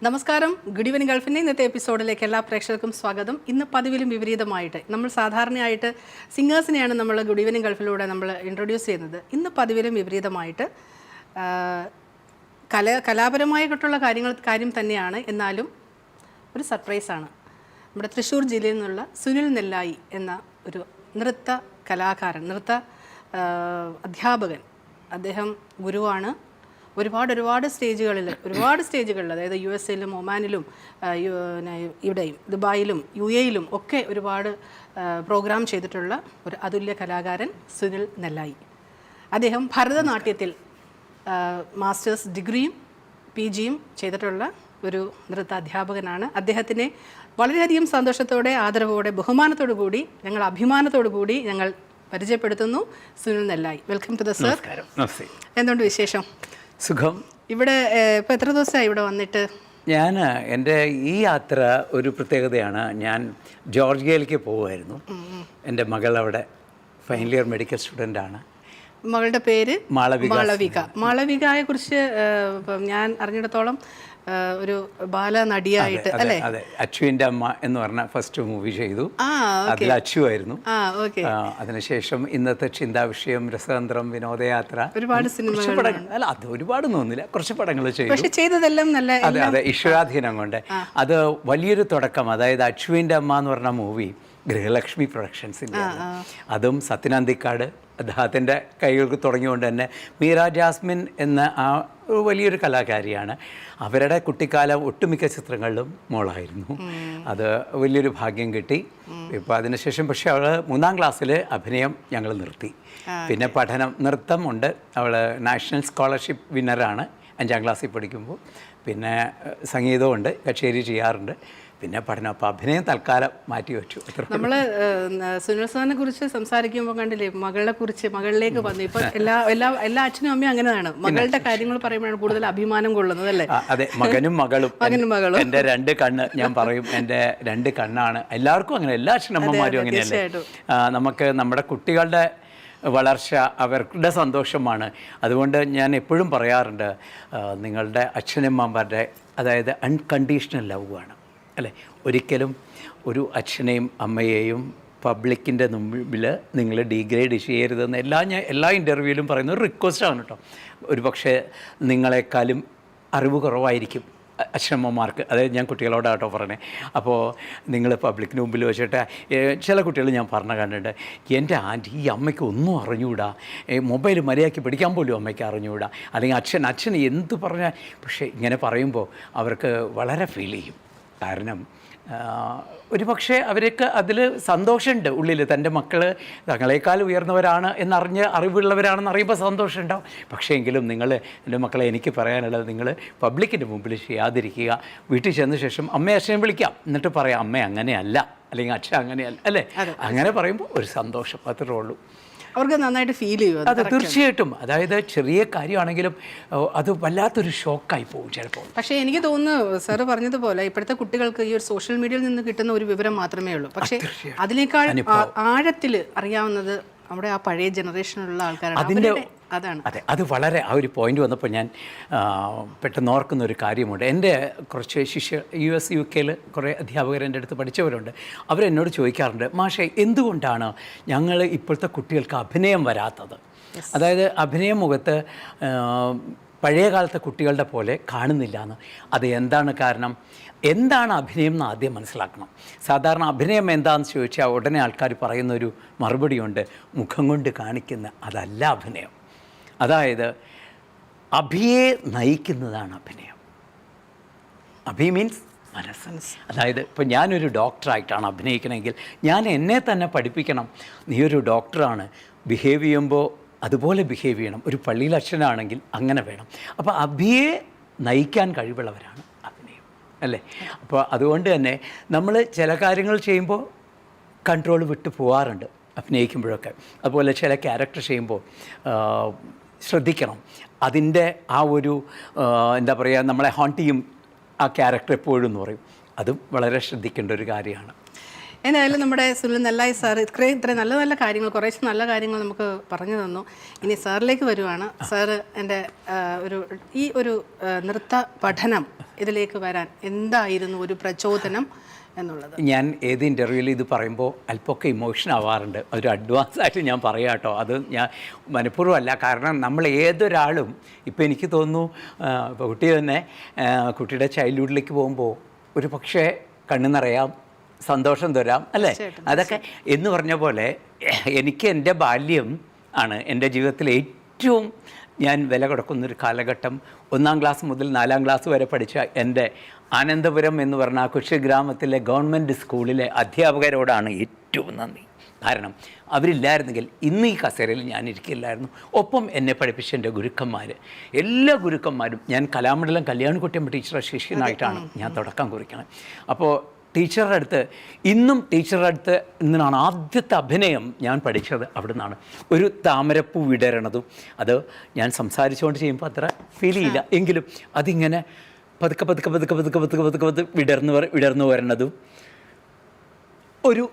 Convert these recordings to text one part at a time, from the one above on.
നമസ്കാരം. Good evening ഗൾഫിൻ്റെ ഇന്നത്തെ എപ്പിസോഡിലേക്ക് എല്ലാ പ്രേക്ഷകർക്കും സ്വാഗതം. ഇന്ന് പതിവിലും വിപരീതമായിട്ട് നമ്മൾ സാധാരണയായിട്ട് സിംഗേഴ്സിനെയാണ് നമ്മൾ ഗുഡ് ഈവനിങ് ഗൾഫിലൂടെ നമ്മൾ ഇൻട്രൊഡ്യൂസ് ചെയ്യുന്നത്. ഇന്ന് പതിവിലും വിപരീതമായിട്ട് കലാപരമായിട്ടുള്ള കാര്യം തന്നെയാണ്, എന്നാലും ഒരു സർപ്രൈസാണ്. നമ്മുടെ തൃശ്ശൂർ ജില്ലയിൽ നിന്നുള്ള സുനിൽ നെല്ലായി എന്ന ഒരു നൃത്ത കലാകാരൻ, നൃത്ത അധ്യാപകൻ. അദ്ദേഹം ഗുരുവാണ്. ഒരുപാട് സ്റ്റേജുകളിൽ അതായത് USA-ലും ഒമാനിലും ഇവിടെയും ദുബായിലും UAE-ലും ഒക്കെ ഒരുപാട് പ്രോഗ്രാം ചെയ്തിട്ടുള്ള ഒരു അതുല്യ കലാകാരൻ സുനിൽ നെല്ലായി. അദ്ദേഹം ഭരതനാട്യത്തിൽ മാസ്റ്റേഴ്സ് ഡിഗ്രിയും PGയും ചെയ്തിട്ടുള്ള ഒരു നൃത്ത അധ്യാപകനാണ്. അദ്ദേഹത്തിനെ വളരെയധികം സന്തോഷത്തോടെ, ആദരവോടെ, ബഹുമാനത്തോടു കൂടി, അഭിമാനത്തോടു കൂടി ഞങ്ങൾ പരിചയപ്പെടുത്തുന്നു Sunil Nellai. Welcome to the sir. എന്തുകൊണ്ട് വിശേഷം? സുഖം. ഇവിടെ ഇപ്പോൾ എത്ര ദിവസമായി ഇവിടെ വന്നിട്ട്? എൻ്റെ ഈ യാത്ര ഒരു പ്രത്യേകതയാണ്. ഞാൻ ജോർജിയയിലേക്ക് പോകുമായിരുന്നു. എൻ്റെ മകൾ അവിടെ ഫൈനൽ ഇയർ മെഡിക്കൽ സ്റ്റുഡൻ്റാണ്. മകളുടെ പേര് മാളവികയെ കുറിച്ച് ഞാൻ അറിഞ്ഞിടത്തോളം ഒരു ബാലനടിയായിട്ട് അല്ലേ? അതെ, അച്ചുവിൻ്റെ അമ്മ എന്ന് പറഞ്ഞ ഫസ്റ്റ് മൂവി ചെയ്തു. അതിൽ അച്ചു ആയിരുന്നു. അതിനുശേഷം ഇന്നത്തെ ചിന്താവിഷയം, രസതന്ത്രം, വിനോദയാത്ര, ഒരുപാട് സിനിമകൾ. അല്ല, അത് ഒരുപാടൊന്നും ഒന്നുമില്ല, കുറച്ച് പടങ്ങൾ ചെയ്തു. ചെയ്തതെല്ലാം നല്ല. അതെ, ഈശ്വരാധീനം കൊണ്ട് അത് വലിയൊരു തുടക്കം. അതായത് അച്ചുവിൻ്റെ അമ്മ എന്ന് പറഞ്ഞ മൂവി ഗൃഹലക്ഷ്മി പ്രൊഡക്ഷൻസിൻ്റെ, അതും സത്യനന്ദിക്കാട് അദ്ദേഹത്തിൻ്റെ കൈകൾക്ക് തുടങ്ങിയുകൊണ്ട് തന്നെ മീര ജാസ്മിൻ എന്ന ആ വലിയൊരു കലാകാരിയാണ്. അവരുടെ കുട്ടിക്കാലം ഒട്ടുമിക്ക ചിത്രങ്ങളിലും മോളായിരുന്നു. അത് വലിയൊരു ഭാഗ്യം കിട്ടി. ഇപ്പോൾ അതിനുശേഷം പക്ഷേ അവൾ 3ാം ക്ലാസ്സിൽ അഭിനയം ഞങ്ങൾ നിർത്തി. പിന്നെ പഠനം, നൃത്തം ഉണ്ട്. അവൾ നാഷണൽ സ്കോളർഷിപ്പ് വിന്നറാണ് 5ാം ക്ലാസ്സിൽ പഠിക്കുമ്പോൾ. പിന്നെ സംഗീതമുണ്ട്, കച്ചേരി ചെയ്യാറുണ്ട്. പിന്നെ പഠനം. അപ്പോൾ അഭിനയം തൽക്കാലം മാറ്റി വെച്ചു. നമ്മൾ സുനിൽ സാറിനെ കുറിച്ച് സംസാരിക്കുമ്പോൾ കണ്ടില്ലേ, മകളിലേക്ക് വന്നു. ഇപ്പം എല്ലാ അച്ഛനും അമ്മയും അങ്ങനെയാണ്. മകളുടെ കാര്യങ്ങൾ പറയുമ്പോഴാണ് കൂടുതൽ അഭിമാനം കൊള്ളുന്നത് അല്ലേ? അതെ, മകനും മകളും. എൻ്റെ 2 കണ്ണ്, ഞാൻ പറയും, എൻ്റെ 2 കണ്ണാണ്. എല്ലാവർക്കും അങ്ങനെ, എല്ലാ അച്ഛനമ്മമാരും അങ്ങനെയല്ലേ? നമുക്ക് നമ്മുടെ കുട്ടികളുടെ വളർച്ച അവരുടെ സന്തോഷമാണ്. അതുകൊണ്ട് ഞാൻ എപ്പോഴും പറയാറുണ്ട്, നിങ്ങളുടെ അച്ഛനമ്മമാരുടെ, അതായത് അൺകണ്ടീഷണൽ ലവ് ആണ് അല്ലേ? ഒരിക്കലും ഒരു അച്ഛനെയും അമ്മയെയും പബ്ലിക്കിൻ്റെ മുമ്പിൽ നിങ്ങൾ ഡീഗ്രേഡ് ചെയ്യരുതെന്ന് എല്ലാ ഇൻ്റർവ്യൂവിലും പറയുന്ന ഒരു റിക്വസ്റ്റാണ് കേട്ടോ. ഒരു പക്ഷേ നിങ്ങളെക്കാളും അറിവ് കുറവായിരിക്കും അച്ഛനമ്മമാർക്ക്. അതായത് ഞാൻ കുട്ടികളോടാട്ടോ പറഞ്ഞത്. അപ്പോൾ നിങ്ങൾ പബ്ലിക്കിന് മുമ്പിൽ വെച്ചിട്ട് ചില കുട്ടികൾ ഞാൻ കണ്ടിട്ടുണ്ട്, എൻ്റെ ആൻറ്റി, ഈ അമ്മയ്ക്ക് ഒന്നും അറിഞ്ഞുകൂടാ, മൊബൈൽ മര്യാദയ്ക്ക് പിടിക്കാൻ പോലും അമ്മയ്ക്ക് അറിഞ്ഞുകൂടാ, അല്ലെങ്കിൽ അച്ഛൻ എന്ത് പറഞ്ഞാൽ. പക്ഷേ ഇങ്ങനെ പറയുമ്പോൾ അവർക്ക് വളരെ ഫീൽ ചെയ്യും. കാരണം ഒരു പക്ഷേ അവർക്ക് അതിൽ സന്തോഷമുണ്ട് ഉള്ളിൽ. തൻ്റെ മക്കൾ തങ്ങളെക്കാൾ ഉയർന്നവരാണ് എന്നറിഞ്ഞ്, അറിവുള്ളവരാണെന്ന് അറിയുമ്പോൾ സന്തോഷമുണ്ടാവും. പക്ഷേ എങ്കിലും എൻ്റെ മക്കളെ, എനിക്ക് പറയാനുള്ളത്, നിങ്ങൾ പബ്ലിക്കിൻ്റെ മുമ്പിൽ ചെയ്യാതിരിക്കുക. വീട്ടിൽ ചെന്ന ശേഷം അമ്മയെ അച്ഛനെ വിളിക്കാം, എന്നിട്ട് പറയാം അമ്മ അങ്ങനെയല്ല, അല്ലെങ്കിൽ അച്ഛൻ അങ്ങനെയല്ല അല്ലേ? അങ്ങനെ പറയുമ്പോൾ ഒരു സന്തോഷം, അത്രേ ഉള്ളൂ. അവർക്ക് നന്നായിട്ട് ഫീൽ ചെയ്യും. അത് തീർച്ചയായിട്ടും. അതായത് ചെറിയ കാര്യമാണെങ്കിലും അത് വല്ലാത്തൊരു ഷോക്കായി പോകും ചിലപ്പോൾ. പക്ഷേ എനിക്ക് തോന്നുന്നു സാറ് പറഞ്ഞതുപോലെ ഇപ്പോഴത്തെ കുട്ടികൾക്ക് ഈ ഒരു സോഷ്യൽ മീഡിയയിൽ നിന്ന് കിട്ടുന്ന ഒരു വിവരം മാത്രമേ ഉള്ളൂ. പക്ഷേ അതിനേക്കാൾ ആഴത്തിൽ അറിയാവുന്നത് അവിടെ ആ പഴയ ജനറേഷനിലുള്ള ആൾക്കാരാണ്. അതാണ്. അതെ, അത് വളരെ ആ ഒരു പോയിന്റ് വന്നപ്പോൾ ഞാൻ പെട്ടെന്ന് ഓർക്കുന്ന ഒരു കാര്യമുണ്ട്. എൻ്റെ കുറച്ച് US UK കുറേ അധ്യാപകർ എൻ്റെ അടുത്ത് പഠിച്ചവരുണ്ട്. അവരെന്നോട് ചോദിക്കാറുണ്ട്, മാഷേ, എന്തുകൊണ്ടാണ് ഞങ്ങൾ ഇപ്പോഴത്തെ കുട്ടികൾക്ക് അഭിനയം വരാത്തത്? അതായത് അഭിനയം മുഖത്ത് പഴയ കാലത്തെ കുട്ടികളുടെ പോലെ കാണുന്നില്ല എന്ന്. അത് എന്താണ് കാരണം? എന്താണ് അഭിനയം എന്ന് ആദ്യം മനസ്സിലാക്കണം. സാധാരണ അഭിനയം എന്താണെന്ന് ചോദിച്ചാൽ ഉടനെ ആൾക്കാർ പറയുന്നൊരു മറുപടിയുണ്ട്, മുഖം കൊണ്ട് കാണിക്കുന്ന അതല്ല അഭിനയം. അതായത് അഭിയെ നയിക്കുന്നതാണ് അഭിനയം. അഭി മീൻസ് മനസ്സ്. അതായത് ഇപ്പോൾ ഞാനൊരു ഡോക്ടറായിട്ടാണ് അഭിനയിക്കണമെങ്കിൽ ഞാൻ എന്നെ തന്നെ പഠിപ്പിക്കണം, നീ ഒരു ഡോക്ടറാണ്, ബിഹേവ് ചെയ്യുമ്പോൾ അതുപോലെ ബിഹേവ് ചെയ്യണം. ഒരു പള്ളിയിൽ അച്ഛനാണെങ്കിൽ അങ്ങനെ വേണം. അപ്പോൾ അഭിയെ നയിക്കാൻ കഴിവുള്ളവരാണ് അഭിനയം അല്ലേ? അപ്പോൾ അതുകൊണ്ട് തന്നെ നമ്മൾ ചില കാര്യങ്ങൾ ചെയ്യുമ്പോൾ കൺട്രോൾ വിട്ടു പോകാറുണ്ട് അഭിനയിക്കുമ്പോഴൊക്കെ. അതുപോലെ ചില ക്യാരക്ടർ ചെയ്യുമ്പോൾ ശ്രദ്ധിക്കണം. അതിൻ്റെ ആ ഒരു എന്താ പറയുക, നമ്മളെ ഹോണ്ട് ചെയ്യും ആ ക്യാരക്ടർ എപ്പോഴും എന്ന് പറയും. അതും വളരെ ശ്രദ്ധിക്കേണ്ട ഒരു കാര്യമാണ്. എന്തായാലും നമ്മുടെ സുനിൽ നെല്ലായി സാർ ഇത്രയും നല്ല നല്ല കാര്യങ്ങൾ, കുറേശ്ശെ നല്ല കാര്യങ്ങൾ നമുക്ക് പറഞ്ഞു തന്നു. ഇനി സാറിലേക്ക് വരുവാണ്. സാറ് എൻ്റെ ഒരു നൃത്ത പഠനം ഇതിലേക്ക് വരാൻ എന്തായിരുന്നു ഒരു പ്രചോദനം എന്നുള്ളത്? ഞാൻ ഏത് ഇൻ്റർവ്യൂവിൽ ഇത് പറയുമ്പോൾ അല്പമൊക്കെ ഇമോഷൻ ആവാറുണ്ട്. ഒരു അഡ്വാൻസ് ആയിട്ട് ഞാൻ പറയാം കേട്ടോ. അത് ഞാൻ മനഃപൂർവ്വമല്ല. കാരണം നമ്മൾ ഏതൊരാളും ഇപ്പോൾ എനിക്ക് തോന്നുന്നു, ഇപ്പോൾ കുട്ടി തന്നെ കുട്ടിയുടെ ചൈൽഡ്ഹുഡിലേക്ക് പോകുമ്പോൾ ഒരു പക്ഷേ കണ്ണു നിറയാം, സന്തോഷം തരാം അല്ലേ? അതൊക്കെ എന്ന് പറഞ്ഞ പോലെ എനിക്ക് എൻ്റെ ബാല്യം ആണ് എൻ്റെ ജീവിതത്തിൽ ഏറ്റവും ഞാൻ വില കൊടുക്കുന്നൊരു കാലഘട്ടം. 1ാം ക്ലാസ് മുതൽ 4ാം ക്ലാസ് വരെ പഠിച്ച എൻ്റെ ആനന്ദപുരം എന്ന് പറഞ്ഞ ആ കൊച്ചു ഗ്രാമത്തിലെ ഗവൺമെൻറ് സ്കൂളിലെ അധ്യാപകരോടാണ് ഏറ്റവും നന്ദി. കാരണം അവരില്ലായിരുന്നെങ്കിൽ ഇന്ന് ഈ കസേരയിൽ ഞാൻ ഇരിക്കില്ലായിരുന്നു. ഒപ്പം എന്നെ പഠിപ്പിച്ച എൻ്റെ ഗുരുക്കന്മാർ, എല്ലാ ഗുരുക്കന്മാരും, ഞാൻ കലാമണ്ഡലം കല്യാണിക്കുട്ടിയമ്മ ടീച്ചറുടെ ശിഷ്യനായിട്ടാണ് ഞാൻ തുടക്കം കുറിക്കുന്നത്. അപ്പോൾ ടീച്ചറുടെ അടുത്ത് നിന്നാണ് ആദ്യത്തെ അഭിനയം ഞാൻ പഠിച്ചത്. അവിടെ നിന്നാണ് ഒരു താമരപ്പൂ വിടരണതും. അത് ഞാൻ സംസാരിച്ചുകൊണ്ട് ചെയ്യുമ്പോൾ അത്ര ഫീൽ ചെയ്യില്ല, എങ്കിലും അതിങ്ങനെ പതുക്കെ വിടർന്നു വരണതും, ഒരു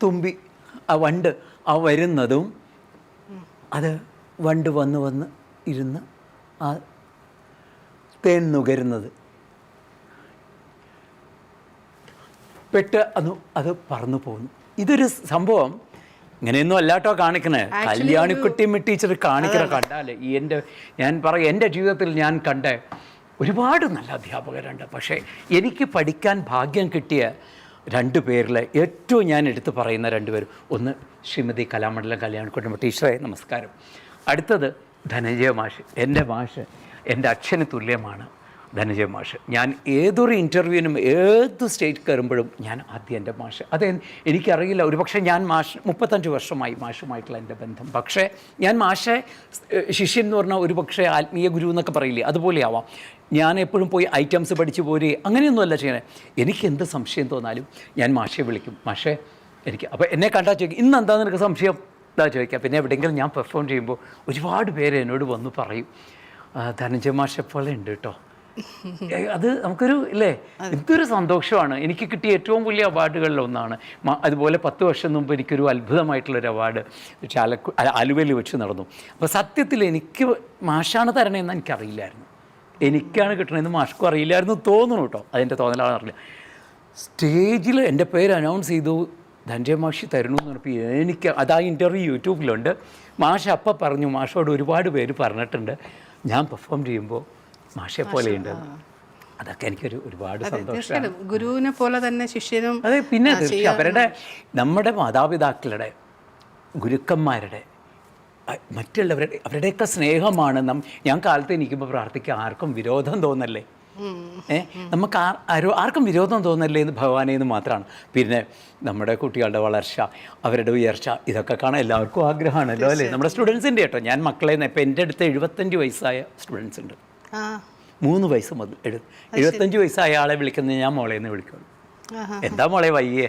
തുമ്പി ആ വണ്ട് ആ വരുന്നതും, അത് വണ്ട് വന്ന് ഇരുന്ന് ആ തേൻ നുകരുന്നത്, അത് പറന്നു പോകുന്നു. ഇതൊരു സംഭവം ഇങ്ങനെയൊന്നും അല്ലാട്ടോ കാണിക്കണേ. കല്യാണിക്കുട്ടിയമ്മ ടീച്ചർ കണ്ടാൽ എൻ്റെ ജീവിതത്തിൽ ഞാൻ കണ്ട ഒരുപാട് നല്ല അധ്യാപകരുണ്ട്. പക്ഷേ എനിക്ക് പഠിക്കാൻ ഭാഗ്യം കിട്ടിയ 2 പേരിൽ ഏറ്റവും ഞാൻ എടുത്തു പറയുന്ന 2 പേരും, ഒന്ന് ശ്രീമതി കലാമണ്ഡലം കല്യാണിക്കുട്ടിയമ്മ ടീച്ചറെ, നമസ്കാരം. അടുത്തത് ധനഞ്ജയ മാഷ്. എൻ്റെ മാഷ് എൻ്റെ അച്ഛന് തുല്യമാണ് ധനഞ്ജയ മാഷ്. ഞാൻ ഏതൊരു ഇൻ്റർവ്യൂവിനും ഏത് സ്റ്റേറ്റ് കയറുമ്പോഴും ഞാൻ ആദ്യം എൻ്റെ മാഷ്. എനിക്കറിയില്ല, ഒരുപക്ഷെ ഞാൻ 35 വർഷമായി മാഷുമായിട്ടുള്ള എൻ്റെ ബന്ധം. പക്ഷേ ഞാൻ മാഷെ ശിഷ്യൻ എന്ന് പറഞ്ഞാൽ ഒരുപക്ഷെ ആത്മീയ ഗുരു എന്നൊക്കെ പറയില്ലേ, അതുപോലെയാവാം. ഞാൻ എപ്പോഴും പോയി ഐറ്റംസ് പഠിച്ച് പോരെ അങ്ങനെയൊന്നുമല്ല ചെയ്യണേ. എനിക്ക് എന്ത് സംശയം തോന്നാലും ഞാൻ മാഷെ വിളിക്കും. മാഷെ എനിക്ക് അപ്പോൾ എന്നെ കണ്ടാൽ ചോദിക്കും, ഇന്ന് എന്താ നിനക്ക് സംശയം എന്താ ചോദിക്കാം. പിന്നെ എവിടെയെങ്കിലും ഞാൻ പെർഫോം ചെയ്യുമ്പോൾ ഒരുപാട് പേര് എന്നോട് വന്ന് പറയും, ധനഞ്ജയ മാഷെ പോലെ ഉണ്ട് കേട്ടോ. അത് നമുക്കൊരു ഇല്ലേ, ഇതൊരു സന്തോഷമാണ്. എനിക്ക് കിട്ടിയ ഏറ്റവും വലിയ അവാർഡുകളിൽ ഒന്നാണ്. അതുപോലെ 10 വർഷം മുമ്പ് എനിക്കൊരു അത്ഭുതമായിട്ടുള്ളൊരു അവാർഡ് ആലുവയിൽ വെച്ച് നടന്നു. അപ്പോൾ സത്യത്തിൽ എനിക്ക് മാഷാണ് തരണേന്ന് എനിക്കറിയില്ലായിരുന്നു. എനിക്കാണ് കിട്ടണമെന്ന് മാഷ്ക്കും അറിയില്ലായിരുന്നു തോന്നുന്നു കേട്ടോ. അതിൻ്റെ തോന്നലാണ് അറിയില്ല. സ്റ്റേജിൽ എൻ്റെ പേര് അനൗൺസ് ചെയ്തു, ധനഞ്ജയ മാഷി തരണു എന്ന് പറഞ്ഞപ്പോൾ എനിക്ക് ആ ഇൻ്റർവ്യൂ യൂട്യൂബിലുണ്ട്. മാഷ് അപ്പം പറഞ്ഞു, മാഷോട് ഒരുപാട് പേര് പറഞ്ഞിട്ടുണ്ട് ഞാൻ പെർഫോം ചെയ്യുമ്പോൾ മാഷെ പോലെയുണ്ട്. അതൊക്കെ എനിക്കൊരു ഒരുപാട് സന്തോഷമാണ്. ഗുരുവിനെ പോലെ തന്നെ ശിഷ്യനും. അതെ, പിന്നെ അവരുടെ നമ്മുടെ മാതാപിതാക്കളുടെ, ഗുരുക്കന്മാരുടെ, അവരുടെയൊക്കെ സ്നേഹമാണ്. ഞാൻ കാലത്ത് എനിക്കുമ്പോൾ പ്രാർത്ഥിക്കുക, ആർക്കും വിരോധം തോന്നല്ലേ, നമുക്ക് ആർക്കും വിരോധം തോന്നല്ലേ എന്ന് ഭഗവാനെ എന്ന് മാത്രമാണ്. പിന്നെ നമ്മുടെ കുട്ടികളുടെ വളർച്ച, അവരുടെ ഉയർച്ച, ഇതൊക്കെ കാണാൻ എല്ലാവർക്കും ആഗ്രഹമാണല്ലോ അല്ലേ. നമ്മുടെ സ്റ്റുഡൻസിൻ്റെ കേട്ടോ, ഞാൻ മക്കളെ ഇപ്പോൾ എൻ്റെ അടുത്ത് 75 വയസ്സായ സ്റ്റുഡൻസ് ഉണ്ട്. 3 വയസ്സ് മുതൽ 75 വയസ്സായ ആളെ വിളിക്കുന്നത് ഞാൻ മോളേന്ന് വിളിക്കുള്ളൂ. എന്താ മോളെ വയ്യേ,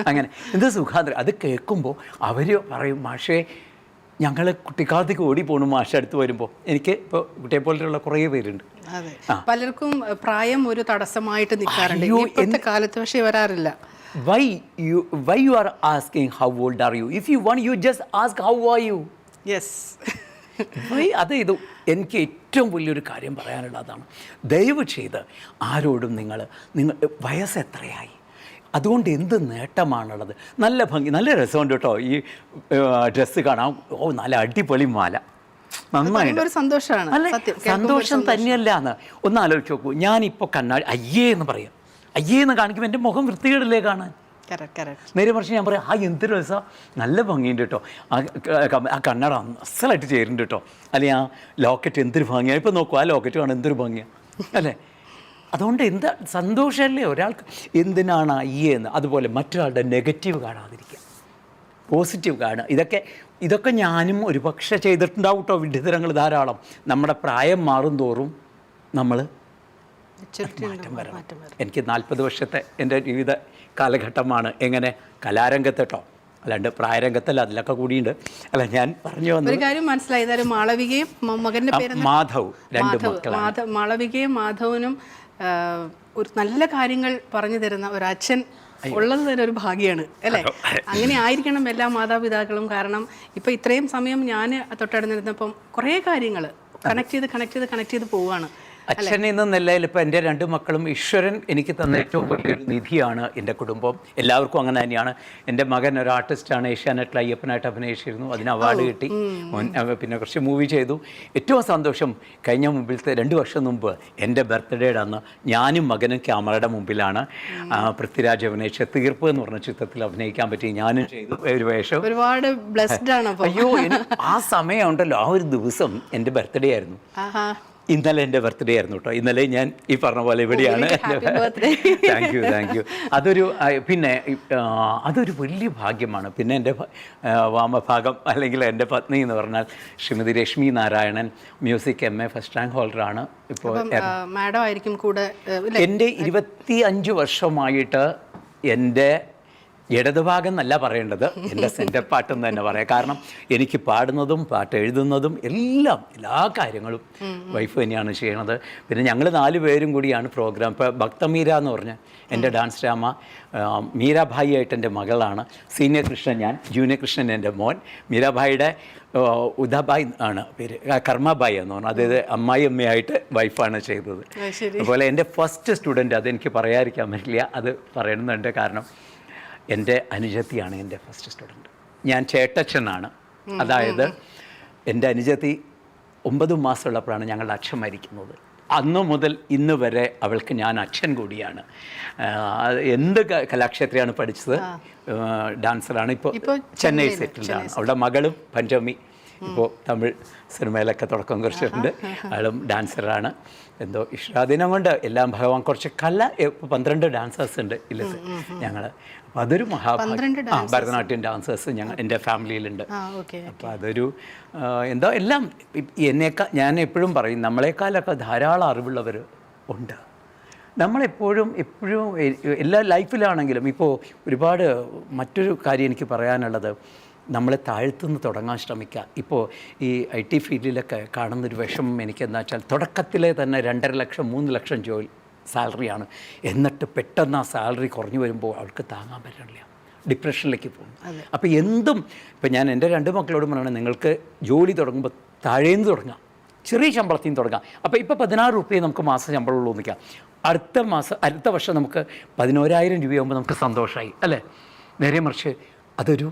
അങ്ങനെ എന്ത് സുഖാന്തരം. അത് കേൾക്കുമ്പോൾ അവർ പറയും, മാഷേ ഞങ്ങൾ കുട്ടിക്കാലത്തേക്ക് ഓടി പോണു മാഷ അടുത്ത് വരുമ്പോൾ. എനിക്ക് ഇപ്പോൾ കുട്ടിയെ പോലെയുള്ള കുറേ പേരുണ്ട്. പലർക്കും പ്രായം ഒരു തടസ്സമായിട്ട് നിൽക്കാറുണ്ട് ഇപ്പോഴത്തെ കാലത്ത്, പക്ഷേ വരാറില്ല. Why you are asking how old are you? If you want, you just ask how are you. Yes. അത് ഇത് എനിക്ക് ഏറ്റവും വലിയൊരു കാര്യം പറയാനുള്ളത് അതാണ്. ദയവ് ചെയ്ത് ആരോടും നിങ്ങൾ വയസ്സ് എത്രയായി, അതുകൊണ്ട് എന്ത് നേട്ടമാണുള്ളത്, നല്ല ഭംഗി, നല്ല രസമുണ്ട് കേട്ടോ ഈ ഡ്രസ്സ് കാണാം, നല്ല അടിപൊളി മാല, നന്നായിട്ട് സന്തോഷമാണ്. അല്ല, സന്തോഷം തന്നെയല്ല എന്ന് ഒന്ന് ആലോചിച്ച് നോക്കൂ. ഞാനിപ്പോൾ കണ്ണാടി അയ്യേ എന്ന് പറയാം, അയ്യേ എന്ന് കാണിക്കുമ്പോൾ എൻ്റെ മുഖം വൃത്തികേടില്ലേ കാണാൻ. നേരെ മറിച്ച് ഞാൻ പറയാം, എന്തൊരു രസം, നല്ല ഭംഗിയുണ്ട് കേട്ടോ, ആ കണ്ണട അസലായിട്ട് ചേരുന്നുണ്ട് കേട്ടോ, അല്ലെങ്കിൽ ആ ലോക്കറ്റ് എന്തൊരു ഭംഗിയാണ്, ഇപ്പോൾ നോക്കൂ ആ ലോക്കറ്റ് കാണാൻ എന്തൊരു ഭംഗിയാണ് അല്ലേ. അതുകൊണ്ട് എന്താ സന്തോഷമല്ലേ ഒരാൾക്ക്, എന്തിനാണ് എന്ന്. അതുപോലെ മറ്റൊരാളുടെ നെഗറ്റീവ് കാണാതിരിക്കുക, പോസിറ്റീവ് കാണുക. ഇതൊക്കെ ഞാനും ഒരു പക്ഷേ ചെയ്തിട്ടുണ്ടാവും കേട്ടോ, വിഡ്ഢിത്തരങ്ങൾ ധാരാളം. നമ്മുടെ പ്രായം മാറും തോറും നമ്മൾ മാറ്റം വരണം. എനിക്ക് 40 വർഷത്തെ എൻ്റെ ജീവിത കാലഘട്ടമാണ് എങ്ങനെ കലാരംഗത്ത് കേട്ടോ, അല്ലാണ്ട് പ്രായരംഗത്തല്ല, അതിലൊക്കെ കൂടിയുണ്ട്. അല്ല, ഞാൻ പറഞ്ഞു വന്നത് ഒരു കാര്യം മനസ്സിലായി. മാളവികയും മകൻ്റെ പേര് മാധവ്, 2 മക്കളാണ്. മാളവികയും മാധവനും ഒരു നല്ല കാര്യങ്ങൾ പറഞ്ഞു തരുന്ന ഒരു അച്ഛൻ ഉള്ളത് തന്നെ ഒരു ഭാഗ്യമാണ് അല്ലേ? അങ്ങനെ ആയിരിക്കണം എല്ലാ മാതാപിതാക്കളും. കാരണം ഇപ്പം ഇത്രയും സമയം ഞാൻ തൊട്ടടുത്തിരുന്നപ്പം കുറേ കാര്യങ്ങൾ കണക്ട് ചെയ്ത് പോവുകയാണ്. അച്ഛൻ എന്ന നിലയിൽ ഇപ്പോൾ എൻ്റെ 2 മക്കളും ഈശ്വരൻ എനിക്ക് തന്ന ഏറ്റവും വലിയൊരു നിധിയാണ് എൻ്റെ കുടുംബം. എല്ലാവർക്കും അങ്ങനെ തന്നെയാണ്. എൻ്റെ മകൻ ഒരു ആർട്ടിസ്റ്റാണ്, ഏഷ്യാനെറ്റിൽ അയ്യപ്പനായിട്ട് അഭിനയിച്ചിരുന്നു, അതിന് അവാർഡ് കിട്ടി. പിന്നെ കുറച്ച് മൂവി ചെയ്തു. ഏറ്റവും സന്തോഷം കഴിഞ്ഞ മുമ്പിലത്തെ 2 വർഷം മുമ്പ് എൻ്റെ ബർത്ത്ഡേയുടെ അന്ന് ഞാനും മകനും ക്യാമറയുടെ മുമ്പിലാണ്. പൃഥ്വിരാജ് അഭിനയിച്ച തീർപ്പ് എന്ന് പറഞ്ഞ ചിത്രത്തിൽ അഭിനയിക്കാൻ പറ്റി. ഞാനും ചെയ്തു ഒരു വേഷം. ഒരുപാട് ബ്ലെസ്ഡ് ആണ്. അയ്യോ, ആ സമയം ഉണ്ടല്ലോ, ആ ഒരു ദിവസം എൻ്റെ ബർത്ത്ഡേ ആയിരുന്നു. ഇന്നലെ എൻ്റെ ബർത്ത്ഡേ ആയിരുന്നു കേട്ടോ. ഇന്നലെ ഞാൻ ഈ പറഞ്ഞ പോലെ ഇവിടെയാണ്. Thank you. അതൊരു വലിയ ഭാഗ്യമാണ്. പിന്നെ എൻ്റെ വാമഭാഗം അല്ലെങ്കിൽ എൻ്റെ പത്നി എന്ന് പറഞ്ഞാൽ Shrimati Rashmi Narayanan, music MA first rank ഹോൾഡറാണ്. ഇപ്പോൾ മാഡം ആയിരിക്കും കൂടെ. എൻ്റെ 25 വർഷമായിട്ട് എൻ്റെ ഇടതുഭാഗം എന്നല്ല പറയേണ്ടത്, എൻ്റെ സെൻറ്റർ പാട്ടെന്ന് തന്നെ പറയാം. കാരണം എനിക്ക് പാടുന്നതും പാട്ട് എഴുതുന്നതും എല്ലാ കാര്യങ്ങളും വൈഫ് തന്നെയാണ് ചെയ്യണത്. പിന്നെ ഞങ്ങൾ 4 പേരും കൂടിയാണ് പ്രോഗ്രാം. ഇപ്പോൾ ഭക്തമീര എന്ന് പറഞ്ഞ എൻ്റെ ഡാൻസ് ഡ്രാമ, മീരാഭായി ആയിട്ട് എൻ്റെ മകളാണ്, സീനിയർ കൃഷ്ണൻ ഞാൻ, ജൂനിയർ കൃഷ്ണൻ എൻ്റെ മോൻ, മീരാഭായിയുടെ ഉദാബായി ആണ് പേര്, കർമ്മബായി എന്ന് പറഞ്ഞു, അതായത് അമ്മായിയമ്മയായിട്ട് വൈഫാണ് ചെയ്തത്. അതുപോലെ എൻ്റെ ഫസ്റ്റ് സ്റ്റുഡൻറ്റ്, അതെനിക്ക് പറയാതിരിക്കാൻ പറ്റില്ല, അത് പറയണമെന്നുണ്ട്. കാരണം എൻ്റെ അനുജത്തിയാണ് എൻ്റെ ഫസ്റ്റ് സ്റ്റുഡൻറ്റ്. ഞാൻ ചേട്ടച്ഛനാണ്. അതായത് എൻ്റെ അനുജത്തി 9 മാസമുള്ളപ്പോഴാണ് ഞങ്ങളുടെ അച്ഛൻ മരിക്കുന്നത്. അന്നു മുതൽ ഇന്ന് വരെ അവൾക്ക് ഞാൻ അച്ഛൻ കൂടിയാണ്. എന്ത് കലാക്ഷേത്രയാണ് പഠിച്ചത്, ഡാൻസറാണ്. ഇപ്പോൾ ചെന്നൈ സെറ്റിൽഡാണ്. അവളുടെ മകളും പഞ്ചമി ഇപ്പോൾ തമിഴ് സിനിമയിലൊക്കെ തുടക്കം കുറിച്ചിട്ടുണ്ട്. അയാളും ഡാൻസറാണ്. എന്തോ ഇഷ്ടാദിനം കൊണ്ട് എല്ലാം ഭഗവാൻ കുറച്ച് 12 ഡാൻസേഴ്സ് ഉണ്ട് ഇല്ല ഞങ്ങൾ. അപ്പോൾ അതൊരു ഭരതനാട്യം ഡാൻസേഴ്സ് എൻ്റെ ഫാമിലിയിലുണ്ട്. അപ്പോൾ അതൊരു എന്തോ എല്ലാം ഞാൻ എപ്പോഴും പറയും, നമ്മളെക്കാളൊക്കെ ധാരാളം അറിവുള്ളവർ ഉണ്ട്. നമ്മളെപ്പോഴും എല്ലാ ലൈഫിലാണെങ്കിലും. ഇപ്പോൾ ഒരുപാട് മറ്റൊരു കാര്യം എനിക്ക് പറയാനുള്ളത്, നമ്മളെ താഴ്ത്തുനിന്ന് തുടങ്ങാൻ ശ്രമിക്കുക. ഇപ്പോൾ ഈ IT ഫീൽഡിലൊക്കെ കാണുന്നൊരു വിഷമം എനിക്കെന്താ വെച്ചാൽ, തുടക്കത്തിലെ തന്നെ 2.5 ലക്ഷം 3 ലക്ഷം സാലറിയാണ്. എന്നിട്ട് പെട്ടെന്ന് ആ സാലറി കുറഞ്ഞു വരുമ്പോൾ അവൾക്ക് താങ്ങാൻ പറ്റണില്ല, ഡിപ്രഷനിലേക്ക് പോകും. അപ്പോൾ ഇപ്പം ഞാൻ എൻ്റെ 2 മക്കളോടും പറയണം, നിങ്ങൾക്ക് ജോലി തുടങ്ങുമ്പോൾ താഴേന്ന് തുടങ്ങാം, ചെറിയ ശമ്പളത്തിൽ നിന്ന് തുടങ്ങാം. അപ്പോൾ ഇപ്പോൾ 16 രൂപയെ നമുക്ക് മാസം ശമ്പളമുള്ളൂ നിൽക്കാം. അടുത്ത വർഷം നമുക്ക് 11,000 രൂപയാകുമ്പോൾ നമുക്ക് സന്തോഷമായി അല്ലേ? നേരെ മറിച്ച് അതൊരു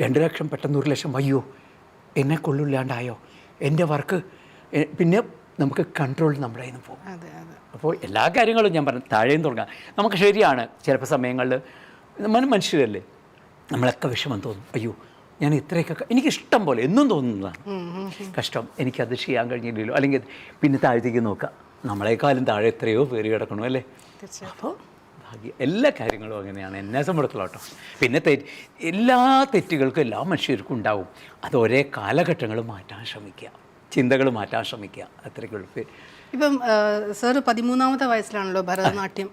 2 ലക്ഷം പെട്ടെന്ന് 1 ലക്ഷം, അയ്യോ എന്നെ കൊള്ളില്ലാണ്ടായോ, എൻ്റെ വർക്ക്, പിന്നെ നമുക്ക് കൺട്രോൾ നമ്മുടെ കയ്യിൽ നിന്ന് പോകും. അപ്പോൾ എല്ലാ കാര്യങ്ങളും ഞാൻ പറഞ്ഞു താഴേന്ന് തുടങ്ങാം. നമുക്ക് ശരിയാണ്, ചിലപ്പോൾ സമയങ്ങളിൽ മനുഷ്യരല്ലേ, നമ്മളൊക്കെ വിഷമം തോന്നും. അയ്യോ ഞാൻ ഇത്രയൊക്കെ എനിക്കിഷ്ടം പോലെ എന്നും തോന്നുന്നതാണ്, കഷ്ടം എനിക്കത് ചെയ്യാൻ കഴിഞ്ഞില്ലല്ലോ. അല്ലെങ്കിൽ പിന്നെ താഴത്തേക്ക് നോക്കുക, നമ്മളെക്കാളും താഴെ എത്രയോ പേര് കിടക്കണോ അല്ലേ. അപ്പോൾ എല്ലാ കാര്യങ്ങളും അങ്ങനെയാണ് എന്നെ സംബന്ധിച്ചിടത്തോളം കേട്ടോ. പിന്നെ എല്ലാ തെറ്റുകൾക്കും എല്ലാ മനുഷ്യർക്കും ഉണ്ടാവും. അത് ഒരേ കാലഘട്ടങ്ങൾ മാറ്റാൻ ശ്രമിക്കുക, ചിന്തകൾ മാറ്റാൻ ശ്രമിക്കുക, അത്രയ്ക്കുള്ള. ഇപ്പം സാറ് 13ാമത്തെ വയസ്സിലാണല്ലോ ഭരതനാട്യം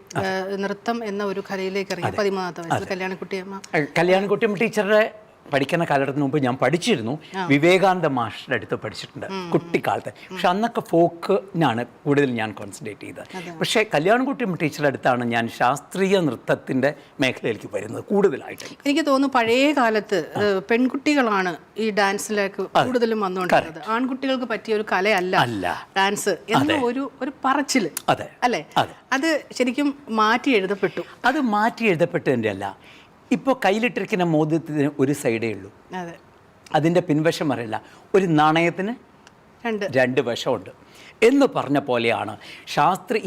നൃത്തം എന്ന ഒരു കലയിലേക്ക് ഇറങ്ങി. 13ാമത്തെ വയസ്സിൽ കല്യാണിക്കുട്ടിയമ്മ ടീച്ചറുടെ പഠിക്കുന്ന കാലഘട്ടത്തിന് മുമ്പ് ഞാൻ പഠിച്ചിരുന്നു. വിവേകാനന്ദ മാസ്റ്ററുടെ അടുത്ത് പഠിച്ചിട്ടുണ്ട് കുട്ടിക്കാലത്ത്. പക്ഷെ അന്നൊക്കെ ഫോക്കിനാണ് കൂടുതൽ ഞാൻ കോൺസെൻട്രേറ്റ് ചെയ്തത്. പക്ഷേ കല്യാൺകുട്ടിയമ്മ ടീച്ചറുടെ അടുത്താണ് ഞാൻ ശാസ്ത്രീയ നൃത്തത്തിൻ്റെ മേഖലയിലേക്ക് വരുന്നത് കൂടുതലായിട്ട്. എനിക്ക് തോന്നുന്നു പഴയ കാലത്ത് പെൺകുട്ടികളാണ് ഈ ഡാൻസിലേക്ക് കൂടുതലും വന്നുകൊണ്ടിരുന്നത്. ആൺകുട്ടികൾക്ക് പറ്റിയ ഒരു കലയല്ല ഡാൻസ് എന്ന ഒരു പറച്ചിൽ അല്ലേ? അത് ശരിക്കും മാറ്റി എഴുതപ്പെട്ടു. അത് മാറ്റി എഴുതപ്പെട്ടതിൻ്റെ അല്ല, ഇപ്പോൾ കയ്യിലിട്ടിരിക്കുന്ന മോതിരത്തിന് ഒരു സൈഡേ ഉള്ളൂ, അതിൻ്റെ പിൻവശം അറിയില്ല. ഒരു നാണയത്തിന് 2 വശമുണ്ട് എന്ന് പറഞ്ഞ പോലെയാണ്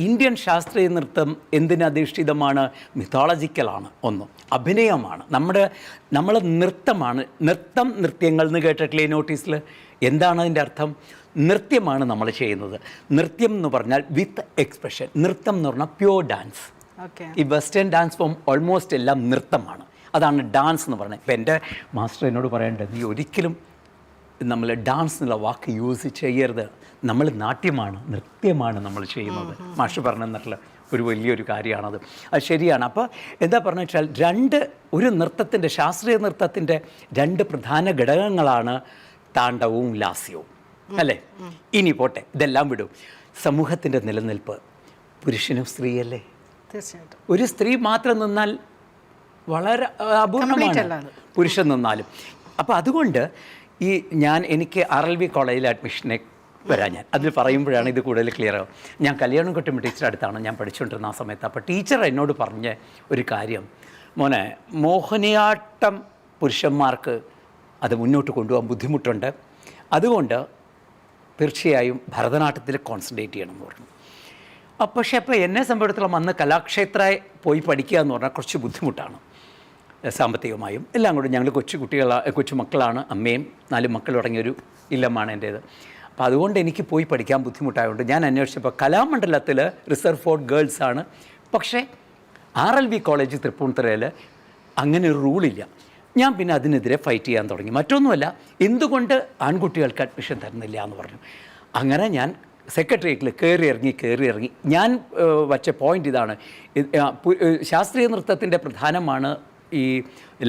ഇന്ത്യൻ ശാസ്ത്രീയ നൃത്തം. എന്തിനധിഷ്ഠിതമാണ്? മിത്തോളജിക്കലാണ്, ഒന്ന് അഭിനയമാണ്, നമ്മൾ നൃത്തമാണ്. നൃത്യങ്ങൾ എന്ന് കേട്ടിട്ടില്ലേ നോട്ടീസിൽ? എന്താണ് അതിൻ്റെ അർത്ഥം? നൃത്യമാണ് നമ്മൾ ചെയ്യുന്നത്. നൃത്യം എന്ന് പറഞ്ഞാൽ വിത്ത് എക്സ്പ്രഷൻ. നൃത്തം എന്ന് പറഞ്ഞാൽ പ്യോർ ഡാൻസ്. ഈ വെസ്റ്റേൺ ഡാൻസ് ഫോം ഓൾമോസ്റ്റ് എല്ലാം നൃത്തമാണ്. അതാണ് ഡാൻസ് എന്ന് പറയുന്നത്. ഇപ്പം എൻ്റെ മാസ്റ്റർ എന്നോട് പറയേണ്ടത്, നീ ഒരിക്കലും നമ്മൾ ഡാൻസ് എന്നുള്ള വാക്ക് യൂസ് ചെയ്യരുത്. നമ്മൾ നാട്യമാണ്, നൃത്യമാണ് നമ്മൾ ചെയ്യുന്നത്. മാസ്റ്റർ പറഞ്ഞെന്നിട്ടുള്ള ഒരു വലിയൊരു കാര്യമാണത്. അത് ശരിയാണ്. അപ്പോൾ എന്താ പറഞ്ഞു വെച്ചാൽ ഒരു നൃത്തത്തിൻ്റെ, ശാസ്ത്രീയ നൃത്തത്തിൻ്റെ 2 പ്രധാന ഘടകങ്ങളാണ് താണ്ഡവവും ലാസ്യവും അല്ലേ? ഇനി പോട്ടെ, ഇതെല്ലാം വിടും. സമൂഹത്തിൻ്റെ നിലനിൽപ്പ്, പുരുഷനും സ്ത്രീയല്ലേ? തീർച്ചയായിട്ടും. ഒരു സ്ത്രീ മാത്രം നിന്നാൽ വളരെ അപൂർണമാണ് പുരുഷൻ നിന്നാലും. അപ്പോൾ അതുകൊണ്ട് എനിക്ക് RLV കോളേജിൽ അഡ്മിഷനെ വരാം. ഞാൻ അതിൽ പറയുമ്പോഴാണ് ഇത് കൂടുതൽ ക്ലിയർ ആവും. ഞാൻ കല്യാണംകുട്ടി ടീച്ചറുടെ അടുത്താണ് ഞാൻ പഠിച്ചുകൊണ്ടിരുന്ന ആ സമയത്ത്. അപ്പോൾ ടീച്ചർ എന്നോട് പറഞ്ഞ ഒരു കാര്യം, മോനെ, മോഹിനിയാട്ടം പുരുഷന്മാർക്ക് അത് മുന്നോട്ട് കൊണ്ടുപോകാൻ ബുദ്ധിമുട്ടുണ്ട്, അതുകൊണ്ട് തീർച്ചയായും ഭരതനാട്യത്തിൽ കോൺസെൻട്രേറ്റ് ചെയ്യണം എന്ന് പറഞ്ഞു. പക്ഷേ അപ്പോൾ എന്നെ സംബന്ധിച്ചിടത്തോളം അന്ന് കലാക്ഷേത്രയിൽ പോയി പഠിക്കുക എന്ന് പറഞ്ഞാൽ കുറച്ച് ബുദ്ധിമുട്ടാണ്, സാമ്പത്തികമായും എല്ലാം കൂടെ. ഞങ്ങൾ കൊച്ചുമക്കളാണ്, അമ്മയും 4 മക്കളും അടങ്ങിയൊരു ഇല്ലമാണ് എൻ്റേത്. അപ്പോൾ അതുകൊണ്ട് എനിക്ക് പോയി പഠിക്കാൻ ബുദ്ധിമുട്ടായതുകൊണ്ട് ഞാൻ അന്വേഷിച്ചപ്പോൾ കലാമണ്ഡലത്തിൽ റിസർവ് ഫോർ ഗേൾസ് ആണ്. പക്ഷേ RLV കോളേജ് തൃപ്പൂണിത്തുറയിൽ അങ്ങനെ ഒരു റൂളില്ല. ഞാൻ പിന്നെ അതിനെതിരെ ഫൈറ്റ് ചെയ്യാൻ തുടങ്ങി. മറ്റൊന്നുമല്ല, എന്തുകൊണ്ട് ആൺകുട്ടികൾക്ക് അഡ്മിഷൻ തരുന്നില്ല എന്ന് പറഞ്ഞു. അങ്ങനെ ഞാൻ സെക്രട്ടേറിയറ്റിൽ കയറി ഇറങ്ങി ഞാൻ വച്ച പോയിൻ്റ് ഇതാണ്, ശാസ്ത്രീയ നൃത്തത്തിൻ്റെ പ്രധാനമാണ് ഈ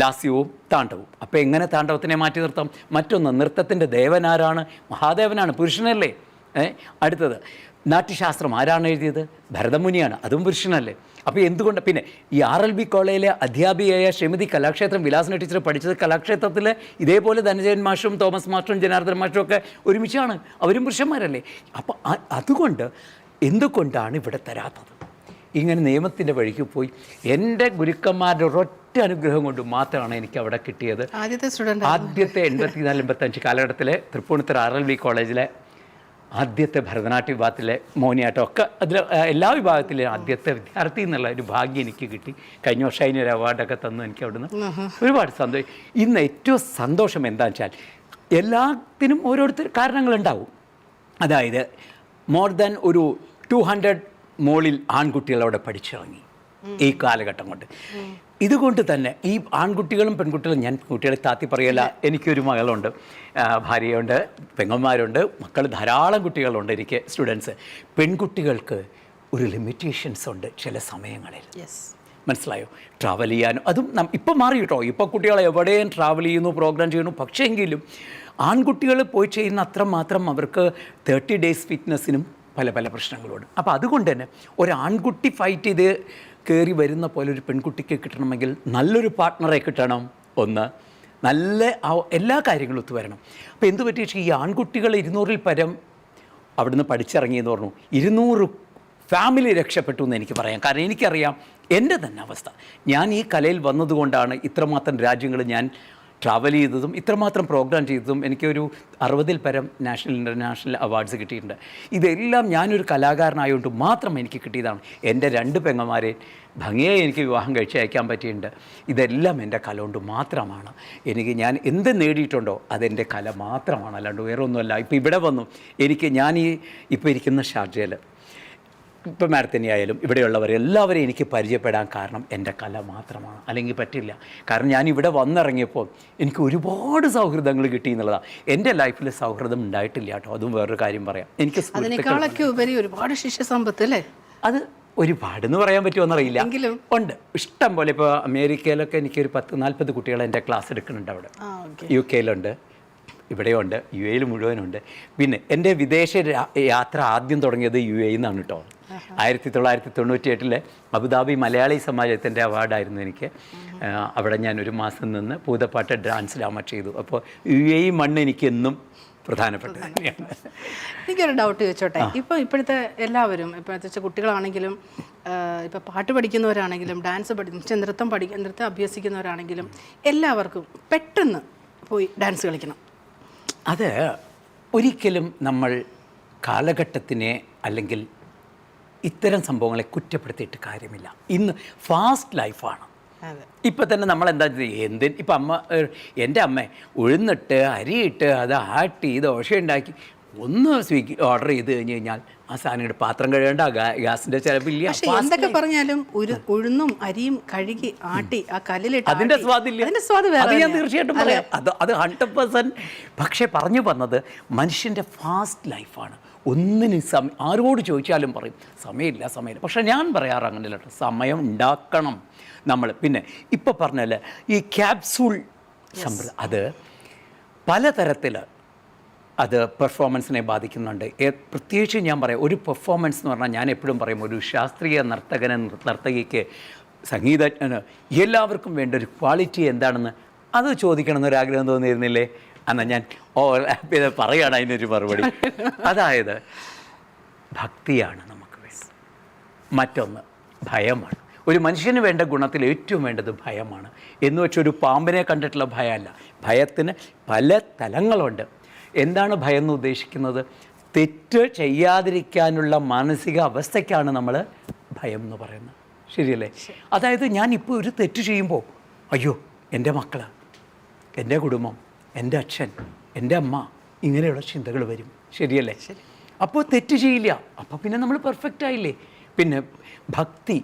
ലാസ്യവും താണ്ഡവും. അപ്പോൾ എങ്ങനെ താണ്ഡവത്തിനെ മാറ്റി നിർത്താം? മറ്റൊന്ന്, നൃത്തത്തിൻ്റെ ദേവനാരാണ്? മഹാദേവനാണ്, പുരുഷനല്ലേ? അടുത്തത്, നാട്യശാസ്ത്രം ആരാണ് എഴുതിയത്? ഭരതമുനിയാണ്, അതും പുരുഷനല്ലേ? അപ്പോൾ എന്തുകൊണ്ട് പിന്നെ ഈ RLV കോളേജിലെ അധ്യാപികയായ ശ്രീമതി കലാക്ഷേത്രം വിലാസന ടീച്ചർ പഠിച്ചത് കലാക്ഷേത്രത്തിൽ ഇതേപോലെ ധനജയൻ മാഷും തോമസ് മാസ്റ്ററും ജനാർദ്ദൻ മാഷും ഒക്കെ ഒരുമിച്ചാണ്, അവരും പുരുഷന്മാരല്ലേ? അപ്പോൾ അതുകൊണ്ട് എന്തുകൊണ്ടാണ് ഇവിടെ തരാത്തത്? ഇങ്ങനെ നിയമത്തിൻ്റെ വഴിക്ക് പോയി എൻ്റെ ഗുരുക്കന്മാരുടെ ഒരൊറ്റ അനുഗ്രഹം കൊണ്ട് മാത്രമാണ് എനിക്ക് അവിടെ കിട്ടിയത്. ആദ്യത്തെ 84-85 കാലഘട്ടത്തിലെ തൃപ്പൂണിത്തുറ RLV കോളേജിലെ ആദ്യത്തെ ഭരതനാട്യ വിഭാഗത്തിലെ മോഹിനിയാട്ടം ഒക്കെ അതിൽ എല്ലാ വിഭാഗത്തിലും ആദ്യത്തെ വിദ്യാർത്ഥി എന്നുള്ള ഒരു ഭാഗ്യം എനിക്ക് കിട്ടി. കഴിഞ്ഞ വർഷം അതിനൊരു അവാർഡൊക്കെ തന്നു എനിക്ക് അവിടുന്ന്. ഒരുപാട് സന്തോഷം. ഇന്ന് ഏറ്റവും സന്തോഷം എന്താണെന്ന് വെച്ചാൽ എല്ലാത്തിനും ഓരോരുത്തർ കാരണങ്ങളുണ്ടാവും. അതായത് മോർ ദാൻ ഒരു 200 മോളിൽ ആൺകുട്ടികൾ അവിടെ പഠിച്ചിറങ്ങി ഈ കാലഘട്ടം കൊണ്ട്. ഇതുകൊണ്ട് തന്നെ ഈ ആൺകുട്ടികളും പെൺകുട്ടികളും, ഞാൻ കുട്ടികളെ താത്തി പറയല്ല, എനിക്കൊരു മകളുണ്ട്, ഭാര്യയുണ്ട്, പെങ്ങന്മാരുണ്ട്, മക്കൾ ധാരാളം കുട്ടികളുണ്ട് എനിക്ക്, സ്റ്റുഡൻസ്. പെൺകുട്ടികൾക്ക് ഒരു ലിമിറ്റേഷൻസ് ഉണ്ട് ചില സമയങ്ങളിൽ, മനസ്സിലായോ? ട്രാവൽ ചെയ്യാനും അതും ഇപ്പം മാറി കേട്ടോ. ഇപ്പോൾ കുട്ടികൾ എവിടെയും ട്രാവൽ ചെയ്യുന്നു, പ്രോഗ്രാം ചെയ്യുന്നു. പക്ഷേ എങ്കിലും ആൺകുട്ടികൾ പോയി ചെയ്യുന്ന അത്രമാത്രം അവർക്ക് 30 days ഫിറ്റ്നസ്സിനും പല പല പ്രശ്നങ്ങളുണ്ട്. അപ്പോൾ അതുകൊണ്ട് തന്നെ ഒരു ആൺകുട്ടി ഫൈറ്റ് ചെയ്ത് കയറി വരുന്ന പോലെ ഒരു പെൺകുട്ടിക്ക് കിട്ടണമെങ്കിൽ നല്ലൊരു പാർട്ട്ണറെ കിട്ടണം, ഒന്ന് നല്ല എല്ലാ കാര്യങ്ങളും ഒത്തുവരണം. അപ്പോൾ എന്ത് പറ്റി വെച്ചാൽ ഈ ആൺകുട്ടികൾ 200-ൽ പരം അവിടുന്ന് പഠിച്ചിറങ്ങിയെന്ന് പറഞ്ഞു. 200 ഫാമിലി രക്ഷപ്പെട്ടു എന്ന് എനിക്ക് പറയാം. കാരണം എനിക്കറിയാം എൻ്റെ തന്നെ അവസ്ഥ. ഞാൻ ഈ കലയിൽ വന്നതുകൊണ്ടാണ് ഇത്രമാത്രം രാജ്യങ്ങൾ ഞാൻ ട്രാവൽ ചെയ്തതും ഇത്രമാത്രം പ്രോഗ്രാം ചെയ്തതും. എനിക്കൊരു 60-ൽ പരം നാഷണൽ ഇൻ്റർനാഷണൽ അവാർഡ്സ് കിട്ടിയിട്ടുണ്ട്. ഇതെല്ലാം ഞാനൊരു കലാകാരനായതുകൊണ്ട് മാത്രം എനിക്ക് കിട്ടിയതാണ്. എൻ്റെ 2 പെങ്ങന്മാരെ ഭംഗിയായി എനിക്ക് വിവാഹം കഴിച്ച് അയക്കാൻ പറ്റിയിട്ടുണ്ട്. ഇതെല്ലാം എൻ്റെ കല കൊണ്ട് മാത്രമാണ്. ഞാൻ എന്ത് നേടിയിട്ടുണ്ടോ അതെൻ്റെ കല മാത്രമാണ്, അല്ലാണ്ട് വേറെ ഒന്നുമല്ല. ഇപ്പോൾ ഇവിടെ വന്നു ഞാൻ ഇപ്പോൾ ഇരിക്കുന്ന ഷാർജയിൽ, ഇപ്പം മാഡത്തിനെ ആയാലും ഇവിടെയുള്ളവർ എല്ലാവരെയും എനിക്ക് പരിചയപ്പെടാൻ കാരണം എൻ്റെ കല മാത്രമാണ്, അല്ലെങ്കിൽ പറ്റില്ല. കാരണം ഞാൻ ഇവിടെ വന്നിറങ്ങിയപ്പോൾ എനിക്ക് ഒരുപാട് സൗഹൃദങ്ങൾ കിട്ടി എന്നുള്ളതാണ്. എൻ്റെ ലൈഫിൽ സൗഹൃദം ഉണ്ടായിട്ടില്ല കേട്ടോ, അതും വേറൊരു കാര്യം പറയാം. എനിക്ക് അതിനേക്കാളൊക്കെ ഉപരി ഒരുപാട് ശിഷ്യസമ്പത്ത് അല്ലേ? അത് ഒരുപാടെന്ന് പറയാൻ പറ്റുമോന്നറിയില്ല, ഉണ്ട് ഇഷ്ടം പോലെ. ഇപ്പോൾ അമേരിക്കയിലൊക്കെ എനിക്കൊരു 10-40 കുട്ടികൾ എൻ്റെ ക്ലാസ് എടുക്കുന്നുണ്ട് അവിടെ. UK-ലുണ്ട്, ഇവിടെയുണ്ട്, UAE-ൽ മുഴുവനുണ്ട്. പിന്നെ എൻ്റെ വിദേശ യാത്ര ആദ്യം തുടങ്ങിയത് UAE നിന്നാണ് കേട്ടോ. 1998 അബുദാബി മലയാളി സമാജത്തിൻ്റെ അവാർഡായിരുന്നു എനിക്ക്. അവിടെ ഞാൻ 1 മാസം നിന്ന് പൂതപ്പാട്ട് ഡാൻസ് ഡ്രാമ ചെയ്തു. അപ്പോൾ UAE മണ്ണ് എനിക്ക് എന്നും പ്രധാനപ്പെട്ടത് തന്നെയാണ്. എനിക്കൊരു ഡൗട്ട് ചോദിച്ചോട്ടെ. ഇപ്പോഴത്തെ എല്ലാവരും, ഇപ്പോഴത്തെ കുട്ടികളാണെങ്കിലും ഇപ്പോൾ പാട്ട് പഠിക്കുന്നവരാണെങ്കിലും ഡാൻസ് നൃത്തം അഭ്യസിക്കുന്നവരാണെങ്കിലും എല്ലാവർക്കും പെട്ടെന്ന് പോയി ഡാൻസ് കളിക്കണം. അത് ഒരിക്കലും നമ്മൾ കാലഘട്ടത്തിനെ അല്ലെങ്കിൽ ഇത്തരം സംഭവങ്ങളെ കുറ്റപ്പെടുത്തിയിട്ട് കാര്യമില്ല. ഇന്ന് ഫാസ്റ്റ് ലൈഫാണ്. ഇപ്പം തന്നെ നമ്മളെന്താ ഇപ്പം എൻ്റെ അമ്മ ഉഴുന്നിട്ട് അരിയിട്ട് അത് ആട്ടി ദോശ ഉണ്ടാക്കി ഒന്ന് സ്വിഗ്ഗി ഓർഡർ ചെയ്ത് കഴിഞ്ഞ് കഴിഞ്ഞാൽ ആ സാധനം പാത്രം കഴുകേണ്ട, ഗ്യാസിൻ്റെ ചിലവില്ല. എന്തൊക്കെ പറഞ്ഞാലും ഉഴുന്നും അരിയും കഴുകി ആട്ടി ആ കല്ലിലിട്ട് അതിൻ്റെ സ്വാദില്ല, അത് ഞാൻ തീർച്ചയായിട്ടും പറയാം. അത് 100%. പക്ഷേ പറഞ്ഞു വന്നത് മനുഷ്യൻ്റെ ഫാസ്റ്റ് ലൈഫാണ്. ഒന്നിനും ആരോട് ചോദിച്ചാലും പറയും സമയമില്ല. പക്ഷേ ഞാൻ പറയാറ് അങ്ങനെയല്ല, സമയം ഉണ്ടാക്കണം നമ്മൾ. പിന്നെ ഇപ്പോൾ പറഞ്ഞല്ലേ ഈ ക്യാപ്സൂൾ സമ്പ്രദായം, അത് പലതരത്തിൽ അത് പെർഫോമൻസിനെ ബാധിക്കുന്നുണ്ട്. പ്രത്യേകിച്ച് ഞാൻ പറയാം, ഒരു പെർഫോമൻസ് എന്ന് പറഞ്ഞാൽ ഞാൻ എപ്പോഴും പറയും, ഒരു ശാസ്ത്രീയ നർത്തകിക്ക് സംഗീതജ്ഞന് എല്ലാവർക്കും വേണ്ട ഒരു ക്വാളിറ്റി എന്താണെന്ന് അത് ചോദിക്കണം എന്നൊരാഗ്രഹം തോന്നിയിരുന്നില്ലേ? എന്നാൽ ഞാൻ പറയുകയാണ് അതിനൊരു മറുപടി. അതായത് ഭക്തിയാണ് നമുക്ക് വേണ്ടത്. മറ്റൊന്ന് ഭയമാണ്. ഒരു മനുഷ്യന് വേണ്ട ഗുണത്തിൽ ഏറ്റവും വേണ്ടത് ഭയമാണ്. എന്ന് വെച്ചൊരു പാമ്പിനെ കണ്ടിട്ടുള്ള ഭയമല്ല. ഭയത്തിന് പല തലങ്ങളുണ്ട്. എന്താണ് ഭയം എന്ന് ഉദ്ദേശിക്കുന്നത്? തെറ്റ് ചെയ്യാതിരിക്കാനുള്ള മാനസിക അവസ്ഥയ്ക്കാണ് നമ്മൾ ഭയം എന്ന് പറയുന്നത്. ശരിയല്ലേ? അതായത് ഞാനിപ്പോൾ ഒരു തെറ്റ് ചെയ്യുമ്പോൾ അയ്യോ എൻ്റെ മക്കൾ, എൻ്റെ കുടുംബം, എൻ്റെ അച്ഛൻ, എൻ്റെ അമ്മ, ഇങ്ങനെയുള്ള ചിന്തകൾ വരും. ശരിയല്ലേ? അപ്പോൾ തെറ്റ് ചെയ്യില്ല. അപ്പോൾ പിന്നെ നമ്മൾ പെർഫെക്റ്റ് ആയില്ലേ? പിന്നെ ഭക്തി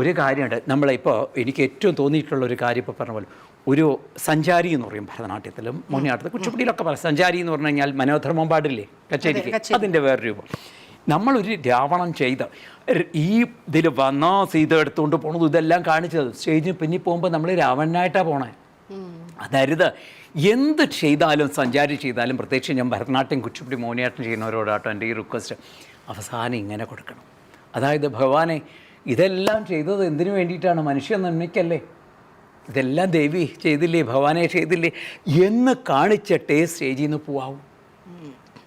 ഒരു കാര്യമുണ്ട്. നമ്മളിപ്പോൾ എനിക്ക് ഏറ്റവും തോന്നിയിട്ടുള്ള ഒരു കാര്യം ഇപ്പോൾ പറഞ്ഞ പോലെ ഒരു സഞ്ചാരി എന്ന് പറയും ഭരതനാട്യത്തിലും മോഹിനിയാട്ടത്തിലും കുച്ചിപ്പുടിയിലൊക്കെ പറയും. സഞ്ചാരി എന്ന് പറഞ്ഞു കഴിഞ്ഞാൽ മനോധർമ്മം പാടില്ലേ കച്ചേരിക്ക്, അതിൻ്റെ വേറെ രൂപം. നമ്മളൊരു രാവണം ചെയ്ത് ഈ ഇതിൽ വന്നാ സീത എടുത്തുകൊണ്ട് പോണത് ഇതെല്ലാം കാണിച്ചത് സ്റ്റേജിന് പിന്നിൽ പോകുമ്പോൾ നമ്മൾ രാവണനായിട്ടാണ് പോണേ. അതരുത്. എന്ത് ചെയ്താലും സഞ്ചാരി ചെയ്താലും, പ്രത്യേകിച്ച് ഞാൻ ഭരതനാട്യം കുച്ചിപ്പുടി മോഹിനിയാട്ടം ചെയ്യുന്നവരോടാട്ടോ എൻ്റെ ഈ റിക്വസ്റ്റ്, അവസാനം ഇങ്ങനെ കൊടുക്കണം. അതായത് ഭഗവാനെ ഇതെല്ലാം ചെയ്തത് എന്തിനു വേണ്ടിയിട്ടാണ്? മനുഷ്യ നന്മയ്ക്കല്ലേ? ഇതെല്ലാം ദേവി ചെയ്തില്ലേ, ഭഗവാനെ ചെയ്തില്ലേ എന്ന് കാണിച്ചിട്ടേ സ്റ്റേജിൽ നിന്ന് പോവാവും.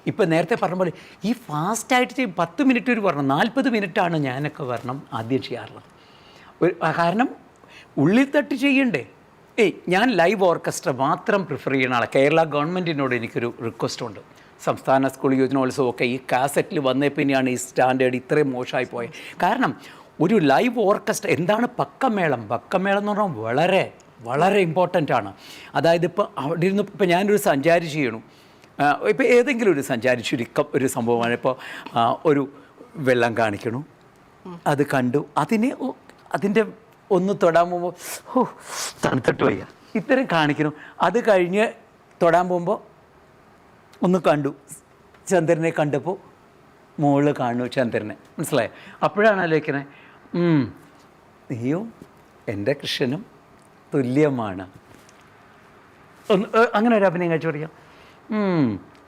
ഇപ്പം നേരത്തെ പറഞ്ഞ പോലെ ഈ ഫാസ്റ്റായിട്ട് ചെയ്യും. 10 മിനിറ്റ് ഒരു വരണം, 40 മിനിറ്റാണ് ഞാനൊക്കെ വരണം ആദ്യം ചെയ്യാറുള്ളത്. കാരണം ഉള്ളിൽ തട്ടി ചെയ്യണ്ടേ. ഞാൻ ലൈവ് ഓർക്കസ്ട്ര മാത്രം പ്രിഫർ ചെയ്യുന്ന ആളാണ്. കേരള ഗവൺമെൻറ്റിനോട് എനിക്കൊരു റിക്വസ്റ്റ് ഉണ്ട്. സംസ്ഥാന സ്കൂൾ യുവജനോത്സവമൊക്കെ ഈ കാസറ്റിൽ വന്നേ പിന്നെയാണ് ഈ സ്റ്റാൻഡേർഡ് ഇത്രയും മോശമായി പോയത്. കാരണം ഒരു ലൈവ് ഓർക്കസ്ട്ര എന്താണ്? പക്കമേളം. പക്കമേളം എന്ന് പറഞ്ഞാൽ വളരെ വളരെ ഇമ്പോർട്ടൻ്റ് ആണ്. അതായത് ഇപ്പോൾ അവിടെ ഇരുന്ന് ഇപ്പോൾ ഞാനൊരു സഞ്ചാരി ചെയ്യണം, ഇപ്പോൾ ഏതെങ്കിലും ഒരു സഞ്ചാരി ചുരുക്കം ഒരു സംഭവമാണ്. ഇപ്പോൾ ഒരു വെള്ളം കാണിക്കണു, അത് കണ്ടു, അതിൻ്റെ ഒന്ന് തൊടാൻ പോകുമ്പോൾ തണുത്തിട്ട് വയ്യ, ഇത്തരം കാണിക്കണം. അത് കഴിഞ്ഞ് തൊടാൻ പോകുമ്പോൾ ഒന്ന് കണ്ടു, ചന്ദ്രനെ കണ്ടപ്പോൾ മുകളിൽ കാണുന്നു ചന്ദ്രനെ, മനസ്സിലായോ? അപ്പോഴാണ് ആലോചിക്കണേ, നീയും എൻ്റെ കൃഷ്ണനും തുല്യമാണ്. അങ്ങനെ ഒരു അഭിനയം കഴിച്ചു പഠിക്കാം.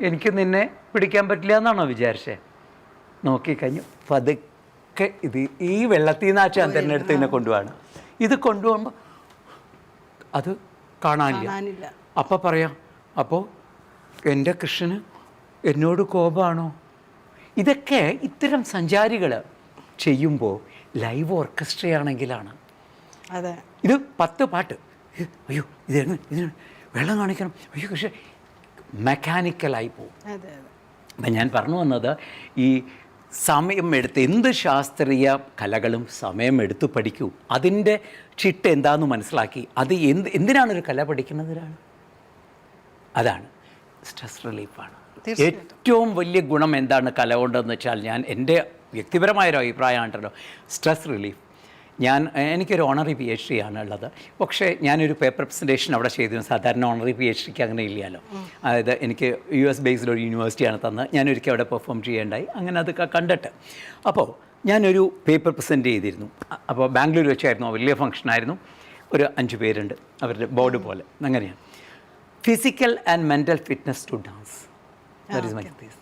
എനിക്ക് നിന്നെ പിടിക്കാൻ പറ്റില്ല എന്നാണോ വിചാരിച്ചേ? നോക്കിക്കഴിഞ്ഞു പതുക്കെ ഇത് ഈ വെള്ളത്തിൽ നിന്ന് ആ ചന്ദ്രനെ എടുത്ത് ഇതിനെ കൊണ്ടുപോവാണ്. ഇത് കൊണ്ടുപോകുമ്പോൾ അത് കാണാനില്ല. അപ്പം പറയാം, അപ്പോൾ എൻ്റെ കൃഷ്ണന് എന്നോട് കോപമാണോ? ഇതൊക്കെ ഇത്തരം സഞ്ചാരികൾ ചെയ്യുമ്പോൾ ലൈവ് ഓർക്കസ്ട്രയാണെങ്കിലാണ്. അതെ, ഇത് 10 പാട്ട്, അയ്യോ ഇതിന് വെള്ളം കാണിക്കണം, അയ്യോ കൃഷ്ണ മെക്കാനിക്കലായി പോകും. അപ്പം ഞാൻ പറഞ്ഞു വന്നത്, ഈ സമയമെടുത്ത് എന്ത് ശാസ്ത്രീയ കലകളും സമയമെടുത്ത് പഠിക്കൂ. അതിൻ്റെ ചിട്ട എന്താണെന്ന് മനസ്സിലാക്കി അത് എന്തിനാണൊരു കല പഠിക്കുന്നതിനാണ്. അതാണ് സ്ട്രെസ് റിലീഫാണ്. ഏറ്റവും വലിയ ഗുണം എന്താണ് കല കൊണ്ടെന്ന് വെച്ചാൽ, ഞാൻ എൻ്റെ വ്യക്തിപരമായൊരു അഭിപ്രായമാണല്ലോ, സ്ട്രെസ് റിലീഫ്. എനിക്കൊരു ഓണറി PhD ആണ് ഉള്ളത്. പക്ഷേ ഞാനൊരു പേപ്പർ പ്രസൻറ്റേഷൻ അവിടെ ചെയ്തിരുന്നു. സാധാരണ ഓണറി PhDക്ക് അങ്ങനെ ഇല്ലല്ലോ. അതായത് എനിക്ക് US ബേസ്ഡ് ഒരു യൂണിവേഴ്സിറ്റിയാണ് തന്നത്. ഞാനൊരിക്കൽ അവിടെ പെർഫോം ചെയ്യേണ്ടായി. അങ്ങനെ അത് കണ്ടിട്ട് അപ്പോൾ ഞാനൊരു പേപ്പർ പ്രസൻറ്റ് ചെയ്തിരുന്നു. അപ്പോൾ ബാംഗ്ലൂർ വെച്ചായിരുന്നു, വലിയ ഫംഗ്ഷനായിരുന്നു. ഒരു 5 പേരുണ്ട്, അവരുടെ ബോർഡ് പോലെ. അങ്ങനെയാണ് physical and mental fitness to dance. That is my thesis.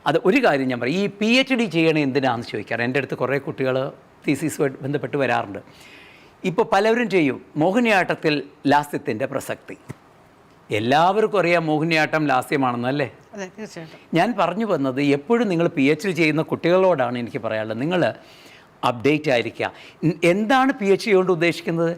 അത് ഒരു കാര്യം ഞാൻ പറയും, ഈ PhD ചെയ്യണേ എന്തിനാണെന്ന് ചോദിക്കാറ്. എൻ്റെ അടുത്ത് കുറേ കുട്ടികൾ തീസിസുമായിട്ട് ബന്ധപ്പെട്ട് വരാറുണ്ട്. ഇപ്പോൾ പലവരും ചെയ്യും മോഹിനിയാട്ടത്തിൽ ലാസ്യത്തിൻ്റെ പ്രസക്തി. എല്ലാവർക്കും അറിയാം മോഹിനിയാട്ടം ലാസ്യമാണെന്നല്ലേ? ഞാൻ പറഞ്ഞു വന്നത്, എപ്പോഴും നിങ്ങൾ PhD ചെയ്യുന്ന കുട്ടികളോടാണ് എനിക്ക് പറയാനുള്ളത്, നിങ്ങൾ അപ്ഡേറ്റ് ആയിരിക്കുക. എന്താണ് PhD കൊണ്ട് ഉദ്ദേശിക്കുന്നത്?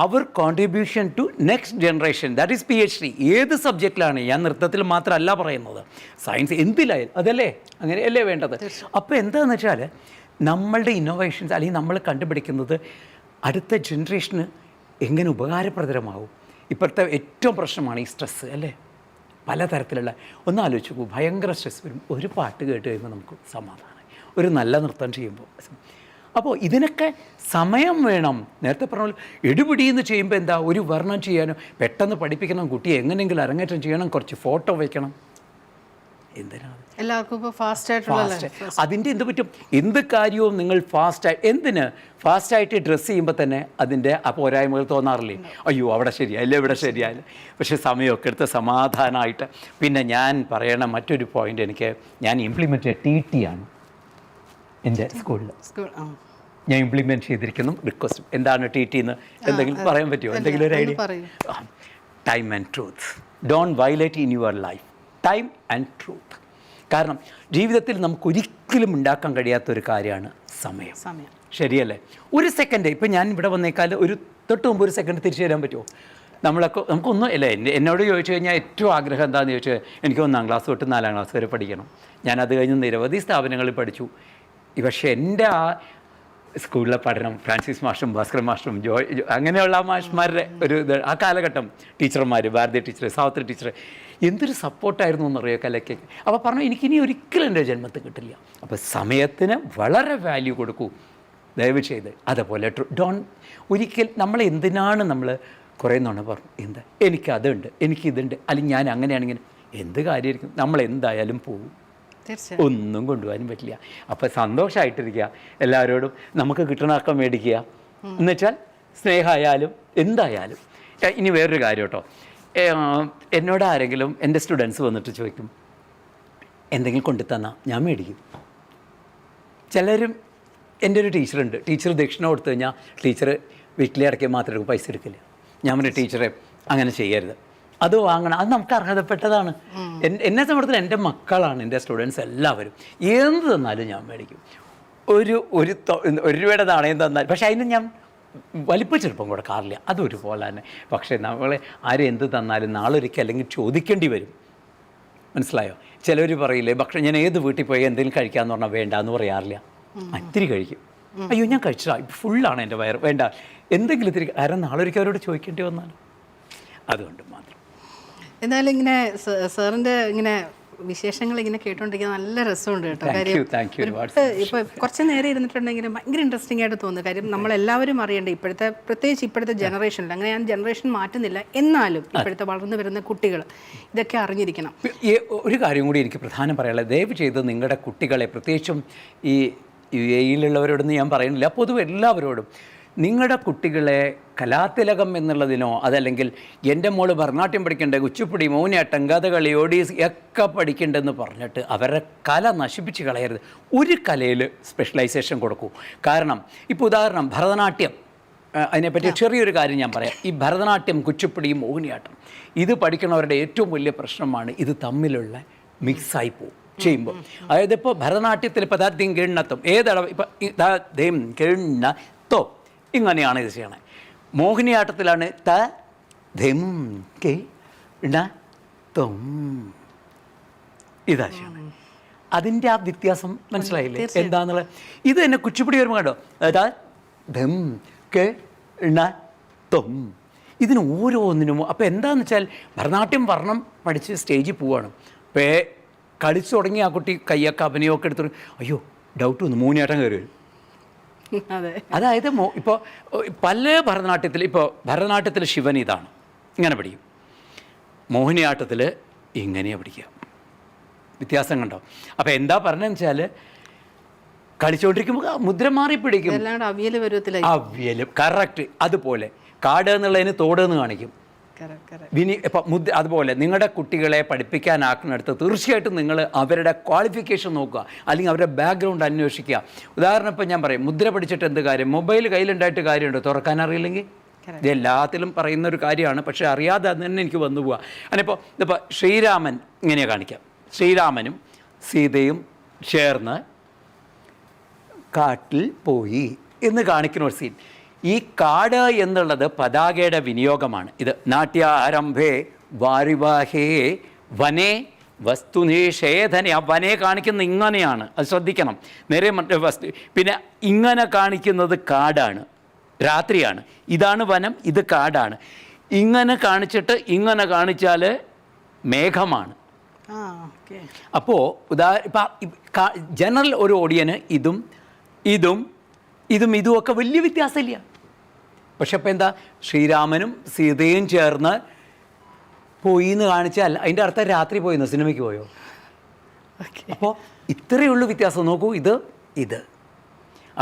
അവർ contribution to next generation, that is PhD. ഏത് സബ്ജക്റ്റിലാണ്, ഞാൻ നൃത്തത്തിൽ മാത്രമല്ല പറയുന്നത്, സയൻസ് എന്തിലായാലും അതല്ലേ, അങ്ങനെയല്ലേ വേണ്ടത്. അപ്പോൾ എന്താണെന്ന് വെച്ചാൽ നമ്മളുടെ ഇന്നോവേഷൻസ് അല്ലെങ്കിൽ നമ്മൾ കണ്ടുപിടിക്കുന്നത് അടുത്ത ജനറേഷന് എങ്ങനെ ഉപകാരപ്രദമാവും. ഇപ്പോഴത്തെ ഏറ്റവും പ്രശ്നമാണ് ഈ സ്ട്രെസ്സ് അല്ലേ? പലതരത്തിലുള്ള, ഒന്ന് ആലോചിച്ച് നോക്കൂ, ഭയങ്കര സ്ട്രെസ് വരും. ഒരു പാട്ട് കേട്ട് കഴിയുമ്പോൾ നമുക്ക് സമാധാനം, ഒരു നല്ല നൃത്തം ചെയ്യുമ്പോൾ. അപ്പോൾ ഇതിനൊക്കെ സമയം വേണം. നേരത്തെ പറഞ്ഞ പോലെ എടുപിടിയെന്ന് ചെയ്യുമ്പോൾ എന്താ, ഒരു വർണ്ണം ചെയ്യാനോ പെട്ടെന്ന് പഠിപ്പിക്കണം, കുട്ടിയെ എങ്ങനെയെങ്കിലും അരങ്ങേറ്റം ചെയ്യണം, കുറച്ച് ഫോട്ടോ വയ്ക്കണം. എന്തിനാണ് എല്ലാവർക്കും ഇപ്പോൾ ഫാസ്റ്റ് ആയിട്ടുള്ള അതിൻ്റെ എന്ത് പറ്റും? എന്ത് കാര്യവും നിങ്ങൾ ഫാസ്റ്റായി എന്തിന് ഫാസ്റ്റായിട്ട് ഡ്രസ്സ് ചെയ്യുമ്പോൾ തന്നെ അതിൻ്റെ ആ പോരായ്മകൾ തോന്നാറില്ലേ? അയ്യോ അവിടെ ശരിയായില്ല, ഇവിടെ ശരിയായില്ല. പക്ഷേ സമയമൊക്കെ എടുത്ത് സമാധാനമായിട്ട്. പിന്നെ ഞാൻ പറയണ മറ്റൊരു പോയിന്റ്, ഞാൻ ഇംപ്ലിമെൻറ്റ് ചെയ്ത TT ആണ് എൻ്റെ സ്കൂളിൽ. ഞാൻ ഇംപ്ലിമെൻറ്റ് ചെയ്തിരിക്കുന്നു. റിക്വസ്റ്റ് എന്താണ് TT എന്ന് എന്തെങ്കിലും പറയാൻ പറ്റുമോ? എന്തെങ്കിലും ഒരു idea? Time and truth. Don't violate in your life. Time and truth. കാരണം ജീവിതത്തിൽ നമുക്കൊരിക്കലും ഉണ്ടാക്കാൻ കഴിയാത്തൊരു കാര്യമാണ് സമയം. ശരിയല്ലേ? ഒരു സെക്കൻഡ് ഇപ്പം ഞാൻ ഇവിടെ വന്നേക്കാൾ ഒരു തൊട്ട് മുമ്പ് ഒരു സെക്കൻഡ് തിരിച്ചു തരാൻ പറ്റുമോ? നമുക്കൊന്നും അല്ലേ. എന്നോട് ചോദിച്ചു കഴിഞ്ഞാൽ ഏറ്റവും ആഗ്രഹം എന്താണെന്ന് ചോദിച്ചാൽ എനിക്ക് 1-ാം ക്ലാസ് തൊട്ട് 4-ാം ക്ലാസ് വരെ പഠിക്കണം. ഞാനത് കഴിഞ്ഞ് നിരവധി സ്ഥാപനങ്ങളിൽ പഠിച്ചു. പക്ഷേ എൻ്റെ ആ സ്കൂളിലെ പഠനം ഫ്രാൻസിസ് മാഷും ഭാസ്കരൻ മാഷും അങ്ങനെയുള്ള മാഷ്മാരുടെ ഒരു ആ കാലഘട്ടം, ടീച്ചർമാർ, ഭാരതി ടീച്ചർ, സാവിത്രി ടീച്ചർ, എന്തൊരു സപ്പോർട്ടായിരുന്നു എന്നറിയോ കലയ്ക്ക്. അപ്പോൾ പറഞ്ഞു എനിക്കിനി ഒരിക്കലും എൻ്റെ ജന്മത്തിൽ കിട്ടില്ല. അപ്പോൾ സമയത്തിന് വളരെ വാല്യൂ കൊടുക്കൂ ദയവ് ചെയ്ത്. അതുപോലെ ഒരിക്കൽ നമ്മൾ എന്തിനാണ് നമ്മൾ കുറേ നുണ പറഞ്ഞു, എന്താ എനിക്കതുണ്ട്, എനിക്കിതുണ്ട്, അല്ലെങ്കിൽ ഞാൻ അങ്ങനെയാണെങ്കിൽ എന്ത് കാര്യമായിരിക്കും? നമ്മൾ എന്തായാലും പോകും, ഒന്നും കൊണ്ടുപോകാനും പറ്റില്ല. അപ്പോൾ സന്തോഷമായിട്ടിരിക്കുക, എല്ലാവരോടും നമുക്ക് കിട്ടണമൊക്കെ മേടിക്കുക, എന്നുവെച്ചാൽ സ്നേഹമായാലും എന്തായാലും. ഇനി വേറൊരു കാര്യം കേട്ടോ, എന്നോട് ആരെങ്കിലും എൻ്റെ സ്റ്റുഡൻസ് വന്നിട്ട് ചോദിക്കും എന്തെങ്കിലും കൊണ്ടു തന്നാൽ ഞാൻ മേടിക്കും. ചിലരും എൻ്റെ ഒരു ടീച്ചറുണ്ട്, ടീച്ചർ ദക്ഷിണ കൊടുത്തു കഴിഞ്ഞാൽ ടീച്ചർ വീട്ടിലെ ഇടയ്ക്ക് മാത്രമേ പൈസ എടുക്കില്ല. ഞാൻ പറഞ്ഞു ടീച്ചറെ അങ്ങനെ ചെയ്യരുത്, അത് വാങ്ങണം, അത് നമുക്ക് അർഹതപ്പെട്ടതാണ്. എന്നെ സംബന്ധിച്ചിടത്തോളം എൻ്റെ മക്കളാണ് എൻ്റെ സ്റ്റുഡൻസ് എല്ലാവരും. എന്ത് തന്നാലും ഞാൻ മേടിക്കും. ഒരു രൂപയുടെ നാണയം തന്നാൽ, പക്ഷേ അതിന് ഞാൻ വലിപ്പ ചെറുപ്പം കൊടുക്കാറില്ല, അതൊരുപോലെ തന്നെ. പക്ഷേ നമ്മളെ ആരും എന്ത് തന്നാലും നാളൊരിക്കൽ അല്ലെങ്കിൽ ചോദിക്കേണ്ടി വരും. മനസ്സിലായോ? ചിലർ പറയില്ലേ ഭക്ഷണം ഞാൻ ഏത് വീട്ടിൽ പോയി എന്തെങ്കിലും കഴിക്കാമെന്ന് പറഞ്ഞാൽ വേണ്ട എന്ന് പറയാറില്ല. ഇത്തിരി കഴിക്കും. അയ്യോ ഞാൻ കഴിച്ചതാ, ഇപ്പം ഫുള്ളാണ് എൻ്റെ വയറ്, വേണ്ട എന്തെങ്കിലും ഇത്തിരി. കാരണം നാളൊരിക്കൽ അവരോട് ചോദിക്കേണ്ടി വന്നാലും അതുകൊണ്ട് മാത്രം. എന്നാലും ഇങ്ങനെ സാറിൻ്റെ ഇങ്ങനെ വിശേഷങ്ങൾ ഇങ്ങനെ കേട്ടോണ്ടിരിക്കുന്ന നല്ല രസമുണ്ട് കേട്ടോ. കാര്യം ഇപ്പൊ കുറച്ച് നേരം ഇരുന്നിട്ടുണ്ടെങ്കിൽ ഭയങ്കര ഇൻട്രസ്റ്റിംഗ് ആയിട്ട് തോന്നുന്നു. കാര്യം നമ്മളെല്ലാവരും അറിയണ്ടേ പ്രത്യേകിച്ച് ഇപ്പോഴത്തെ ജനറേഷനിൽ, അങ്ങനെ ഞാൻ ജനറേഷൻ മാറ്റുന്നില്ല, എന്നാലും ഇപ്പോഴത്തെ വളർന്നു വരുന്ന കുട്ടികൾ ഇതൊക്കെ അറിഞ്ഞിരിക്കണം. ഒരു കാര്യം കൂടി എനിക്ക് പ്രധാനം പറയാനുള്ളത്, ദയവ് ചെയ്ത് നിങ്ങളുടെ കുട്ടികളെ, പ്രത്യേകിച്ചും ഈ UAE-യിലുള്ളവരോടൊന്നും ഞാൻ പറയുന്നില്ല, പൊതുവെ എല്ലാവരോടും, നിങ്ങളുടെ കുട്ടികളെ കലാതിലകം എന്നുള്ളതിനോ അതല്ലെങ്കിൽ എൻ്റെ മോള് ഭരതനാട്യം പഠിക്കേണ്ട, കുച്ചിപ്പുടി, മോഹിനിയാട്ടം, കഥകളി, ഒഡീസി ഒക്കെ പഠിക്കേണ്ടതെന്ന് പറഞ്ഞിട്ട് അവരുടെ കല നശിപ്പിച്ച് കളയരുത്. ഒരു കലയിൽ സ്പെഷ്യലൈസേഷൻ കൊടുക്കൂ. കാരണം ഇപ്പോൾ ഉദാഹരണം ഭരതനാട്യം, അതിനെപ്പറ്റി ചെറിയൊരു കാര്യം ഞാൻ പറയാം. ഈ ഭരതനാട്യം, കുച്ചിപ്പുടി, മോഹിനിയാട്ടം ഇത് പഠിക്കുന്നവരുടെ ഏറ്റവും വലിയ പ്രശ്നമാണ് ഇത് തമ്മിലുള്ള മിക്സായി പോകും ചെയ്യുമ്പോൾ. അതായത് ഇപ്പോൾ ഭരതനാട്യത്തിൽ ഇപ്പോൾ ദാദ്യം കിണ്ണത്തും ഏതളവ്, ഇപ്പോൾ ദാദ്യം കിണ്ണത്തോ ഇങ്ങനെയാണ് ഇത് ചെയ്യണത്. മോഹിനിയാട്ടത്തിലാണ് ത ധം കിണ്ണത്തും ഇതാ ചെയ്യണത്. അതിൻ്റെ ആ വ്യത്യാസം മനസ്സിലായില്ലേ എന്താണെന്നുള്ളത്? ഇത് തന്നെ കുച്ചിപ്പുടി വരുമ്പോൾ കണ്ടോ, ധം കിണ്ണത്തും, ഇതിന് ഓരോന്നിനും. അപ്പോൾ എന്താണെന്ന് വെച്ചാൽ ഭരതനാട്യം വർണ്ണം പഠിച്ച് സ്റ്റേജിൽ പോവുകയാണ്. അപ്പോൾ കളിച്ചു തുടങ്ങി ആ കുട്ടി കയ്യൊക്കെ അഭിനയമൊക്കെ എടുത്തു, അയ്യോ ഡൗട്ട് വന്നു, മോഹിനിയാട്ടം കയറി വരും. അതായത് ഇപ്പോൾ പല ഭരതനാട്യത്തിൽ, ഇപ്പോൾ ഭരതനാട്യത്തിൽ ശിവൻ ഇതാണ് ഇങ്ങനെ പഠിക്കും, മോഹിനിയാട്ടത്തിൽ ഇങ്ങനെയാണ് പഠിക്കുക. വ്യത്യാസം കണ്ടോ? അപ്പോൾ എന്താ പറഞ്ഞതെന്ന് വെച്ചാൽ കളിച്ചുകൊണ്ടിരിക്കുമ്പോൾ മുദ്ര മാറി പിടിക്കും. അവിയൽ കറക്റ്റ്. അതുപോലെ കാട് എന്നുള്ളതിന് തോട് എന്ന് കാണിക്കും. ഇപ്പം അതുപോലെ നിങ്ങളുടെ കുട്ടികളെ പഠിപ്പിക്കാനാക്കുന്നിടത്ത് തീർച്ചയായിട്ടും നിങ്ങൾ അവരുടെ ക്വാളിഫിക്കേഷൻ നോക്കുക, അല്ലെങ്കിൽ അവരുടെ ബാക്ക്ഗ്രൗണ്ട് അന്വേഷിക്കുക. ഉദാഹരണം ഇപ്പം ഞാൻ പറയും, മുദ്ര പഠിച്ചിട്ട് എന്ത് കാര്യം? മൊബൈൽ കയ്യിലുണ്ടായിട്ട് കാര്യമുണ്ട് തുറക്കാൻ അറിയില്ലെങ്കിൽ? ഇത് എല്ലാത്തിലും പറയുന്ന ഒരു കാര്യമാണ്, പക്ഷേ അറിയാതെ അത് തന്നെ എനിക്ക് വന്നു പോവുക. അതിനിപ്പോൾ ഇതിപ്പോൾ ശ്രീരാമൻ ഇങ്ങനെയാണ് കാണിക്കാം. ശ്രീരാമനും സീതയും ചേർന്ന് കാട്ടിൽ പോയി എന്ന് കാണിക്കുന്ന ഒരു സീൻ. ഈ കാട് എന്നുള്ളത് പതാകയുടെ വിനിയോഗമാണ്. ഇത് നാട്യാരംഭേ വാരിവാഹേ വനേ വസ്തുനിഷേധന. ആ വനെ കാണിക്കുന്ന ഇങ്ങനെയാണ്, അത് ശ്രദ്ധിക്കണം. നേരെ വസ്തു, പിന്നെ ഇങ്ങനെ കാണിക്കുന്നത് കാടാണ്, രാത്രിയാണ്. ഇതാണ് വനം, ഇത് കാടാണ്. ഇങ്ങനെ കാണിച്ചിട്ട് ഇങ്ങനെ കാണിച്ചാൽ മേഘമാണ്. അപ്പോൾ ജനറൽ ഒരു ഓഡിയന് ഇതും ഇതും ഇതും ഇതുമൊക്കെ വലിയ വ്യത്യാസമില്ല. പക്ഷെ അപ്പോൾ എന്താ, ശ്രീരാമനും സീതയും ചേർന്ന് പോയി എന്ന് കാണിച്ചാൽ അതിൻ്റെ അർത്ഥം രാത്രി പോയിന്നോ, സിനിമയ്ക്ക് പോയോ? അപ്പോൾ ഇത്രയേ ഉള്ളൂ വ്യത്യാസം. നോക്കൂ, ഇത്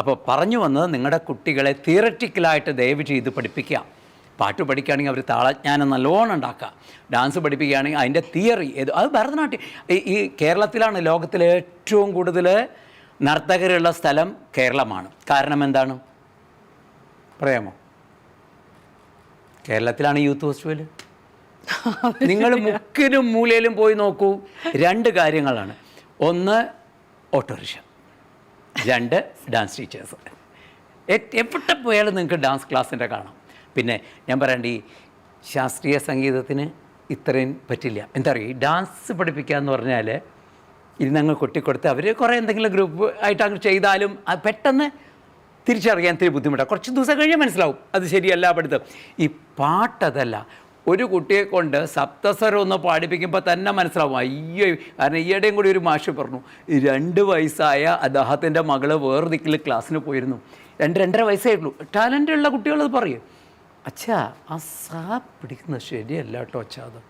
അപ്പോൾ പറഞ്ഞു വന്നത് നിങ്ങളുടെ കുട്ടികളെ തിയററ്റിക്കലായിട്ട് ദയവ് ചെയ്ത് പഠിപ്പിക്കുക. പാട്ട് പഠിക്കുകയാണെങ്കിൽ അവർ താളജ്ഞാനം നല്ലോണം ഉണ്ടാക്കുക. ഡാൻസ് പഠിപ്പിക്കുകയാണെങ്കിൽ അതിൻ്റെ തിയറി അത് ഭരതനാട്യം. ഈ കേരളത്തിലാണ് ലോകത്തിലെ ഏറ്റവും കൂടുതൽ നർത്തകരുള്ള സ്ഥലം കേരളമാണ്. കാരണം എന്താണ് പറയാമോ? കേരളത്തിലാണ് യൂത്ത് ഫെസ്റ്റിവൽ. നിങ്ങൾ മുക്കിലും മൂലയിലും പോയി നോക്കൂ, 2 കാര്യങ്ങളാണ്. ഒന്ന് ഓട്ടോറിക്ഷ, 2 ഡാൻസ് ടീച്ചേഴ്സ്. എവിടെ പോയാലും നിങ്ങൾക്ക് ഡാൻസ് ക്ലാസ്സിൻ്റെ കാണാം. പിന്നെ ഞാൻ പറയേണ്ട, ഈ ശാസ്ത്രീയ സംഗീതത്തിന് ഇത്രയും പറ്റില്ല. എന്താ പറയുക, ഈ ഡാൻസ് പഠിപ്പിക്കുക എന്ന് പറഞ്ഞാൽ ഇരുന്നങ്ങ് കൊട്ടിക്കൊടുത്ത് അവർ കുറേ എന്തെങ്കിലും ഗ്രൂപ്പ് ആയിട്ട് അങ്ങ് ചെയ്താലും അത് പെട്ടെന്ന് തിരിച്ചറിയാൻ ഇത്തിരി ബുദ്ധിമുട്ടാണ്. കുറച്ച് ദിവസം കഴിഞ്ഞാൽ മനസ്സിലാവും അത് ശരിയല്ല പഠിത്തം. ഈ പാട്ടതല്ല, ഒരു കുട്ടിയെ കൊണ്ട് സപ്തസ്വരം ഒന്ന് പാടിപ്പിക്കുമ്പോൾ തന്നെ മനസ്സിലാവും. അയ്യോ, കാരണം ഈയിടെയും കൂടി ഒരു മാഷ് പറഞ്ഞു, 2 വയസ്സായ അദ്ദേഹത്തിൻ്റെ മകള് വേറെ ദിക്കിൽ ക്ലാസ്സിന് പോയിരുന്നു. 2-2.5 വയസ്സേ ഉള്ളൂ. ടാലൻ്റ് ഉള്ള കുട്ടികളത് പറയും, അച്ഛാ ആ സാ പിടിക്കുന്നത് ശരിയല്ല കേട്ടോ അച്ഛാ. അത്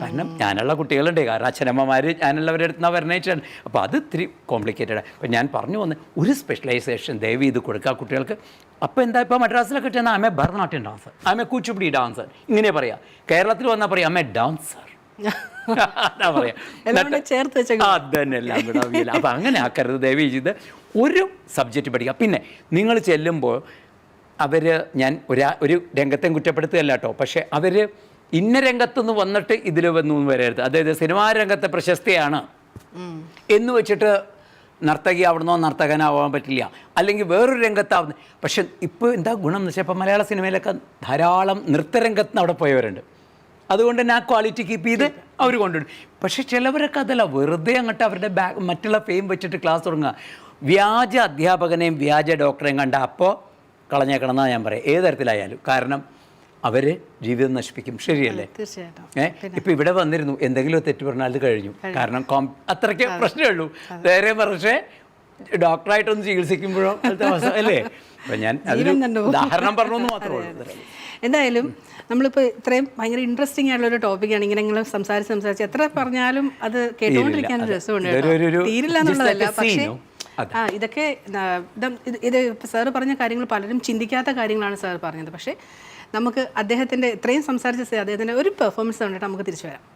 കാരണം ഞാനുള്ള കുട്ടികളുണ്ട്, കാരണം അച്ഛനമ്മമാർ ഞാനുള്ളവരുടെ അടുത്ത് നിന്നാണ് വരണേച്ചാണ്. അപ്പോൾ അത് ഇത്തിരി കോംപ്ലിക്കേറ്റഡ്. അപ്പോൾ ഞാൻ പറഞ്ഞു വന്ന് ഒരു സ്പെഷ്യലൈസേഷൻ ദയവ് ചെയ്ത് കൊടുക്കുക കുട്ടികൾക്ക്. അപ്പോൾ എന്താ, ഇപ്പോൾ മദ്രാസിലൊക്കെ ചെന്നാൽ ആമേ ഭരതനാട്യം ഡാൻസർ, ആമേ കൂച്ചുപിടി ഡാൻസർ, ഇങ്ങനെ പറയാം. കേരളത്തിൽ വന്നാൽ പറയാം ആമേ ഡാൻസർ, അതാ പറയാം. അതന്നെ എല്ലാം കൂടെ. അപ്പോൾ അങ്ങനെ ആക്കരുത് ദയവ് ചെയ്ത്. ഒരു സബ്ജക്റ്റ് പഠിക്കുക. പിന്നെ നിങ്ങൾ ചെല്ലുമ്പോൾ ഞാൻ ഒരു രംഗത്തെയും കുറ്റപ്പെടുത്തുകയല്ല കേട്ടോ, പക്ഷേ അവർ ഇന്ന രംഗത്തുനിന്ന് വന്നിട്ട് ഇതിൽ വന്നു വരരുത്. അതായത് സിനിമാ രംഗത്തെ പ്രശസ്തിയാണ് എന്ന് വെച്ചിട്ട് നർത്തകി ആവണമെന്നോ നർത്തകനാവാൻ പറ്റില്ല. അല്ലെങ്കിൽ വേറൊരു രംഗത്താവുന്ന. പക്ഷെ ഇപ്പോൾ എന്താ ഗുണം എന്ന് വെച്ചാൽ, ഇപ്പോൾ മലയാള സിനിമയിലൊക്കെ ധാരാളം നൃത്തരംഗത്ത് നിന്ന് അവിടെ പോയവരുണ്ട്. അതുകൊണ്ട് തന്നെ ആ ക്വാളിറ്റി കീപ്പ് ചെയ്ത് അവർ കൊണ്ടുവരും. പക്ഷേ ചിലവരൊക്കെ അതല്ല, വെറുതെ അങ്ങോട്ട് അവരുടെ മറ്റുള്ള ഫെയിം വെച്ചിട്ട് ക്ലാസ് തുടങ്ങുക. വ്യാജ അധ്യാപകനെയും വ്യാജ ഡോക്ടറെയും കണ്ട അപ്പോൾ കളഞ്ഞേക്കണമെന്നാണ് ഞാൻ പറയാം, ഏത് തരത്തിലായാലും. കാരണം അവർ ജീവിതം നശിപ്പിക്കും. ശരിയല്ലേ? തീർച്ചയായിട്ടും. ഇപ്പം ഇവിടെ വന്നിരുന്നു, എന്തെങ്കിലും തെറ്റ് പറഞ്ഞാൽ അത് കഴിഞ്ഞു. കാരണം അത്രയ്ക്ക് പ്രശ്നമേ ഉള്ളൂ. നേരെ പക്ഷേ ഡോക്ടറായിട്ടൊന്ന് ചികിത്സിക്കുമ്പോഴോ അല്ലേ? അപ്പം ഞാൻ അതിന് ഉദാഹരണം പറഞ്ഞെന്ന് മാത്രമേ ഉള്ളൂ. എന്തായാലും നമ്മളിപ്പോൾ ഇത്രയും ഭയങ്കര ഇൻട്രസ്റ്റിംഗ് ആയിട്ടുള്ളൊരു ടോപ്പിക്കാണ്. ഇങ്ങനെ സംസാരിച്ച് എത്ര പറഞ്ഞാലും അത് കേട്ടുകൊണ്ടിരിക്കാൻ രസമുണ്ട്. തീരില്ല എന്നുള്ളതല്ല, പക്ഷേ ഇതൊക്കെ ഇത് സാറ് പറഞ്ഞ കാര്യങ്ങൾ പലരും ചിന്തിക്കാത്ത കാര്യങ്ങളാണ് സാർ പറഞ്ഞത്. പക്ഷേ നമുക്ക് അദ്ദേഹത്തിൻ്റെ ഇത്രയും സംസാരിച്ച അദ്ദേഹത്തിൻ്റെ ഒരു പെർഫോമൻസ് കണ്ടിട്ട് നമുക്ക് തിരിച്ചു വരാം.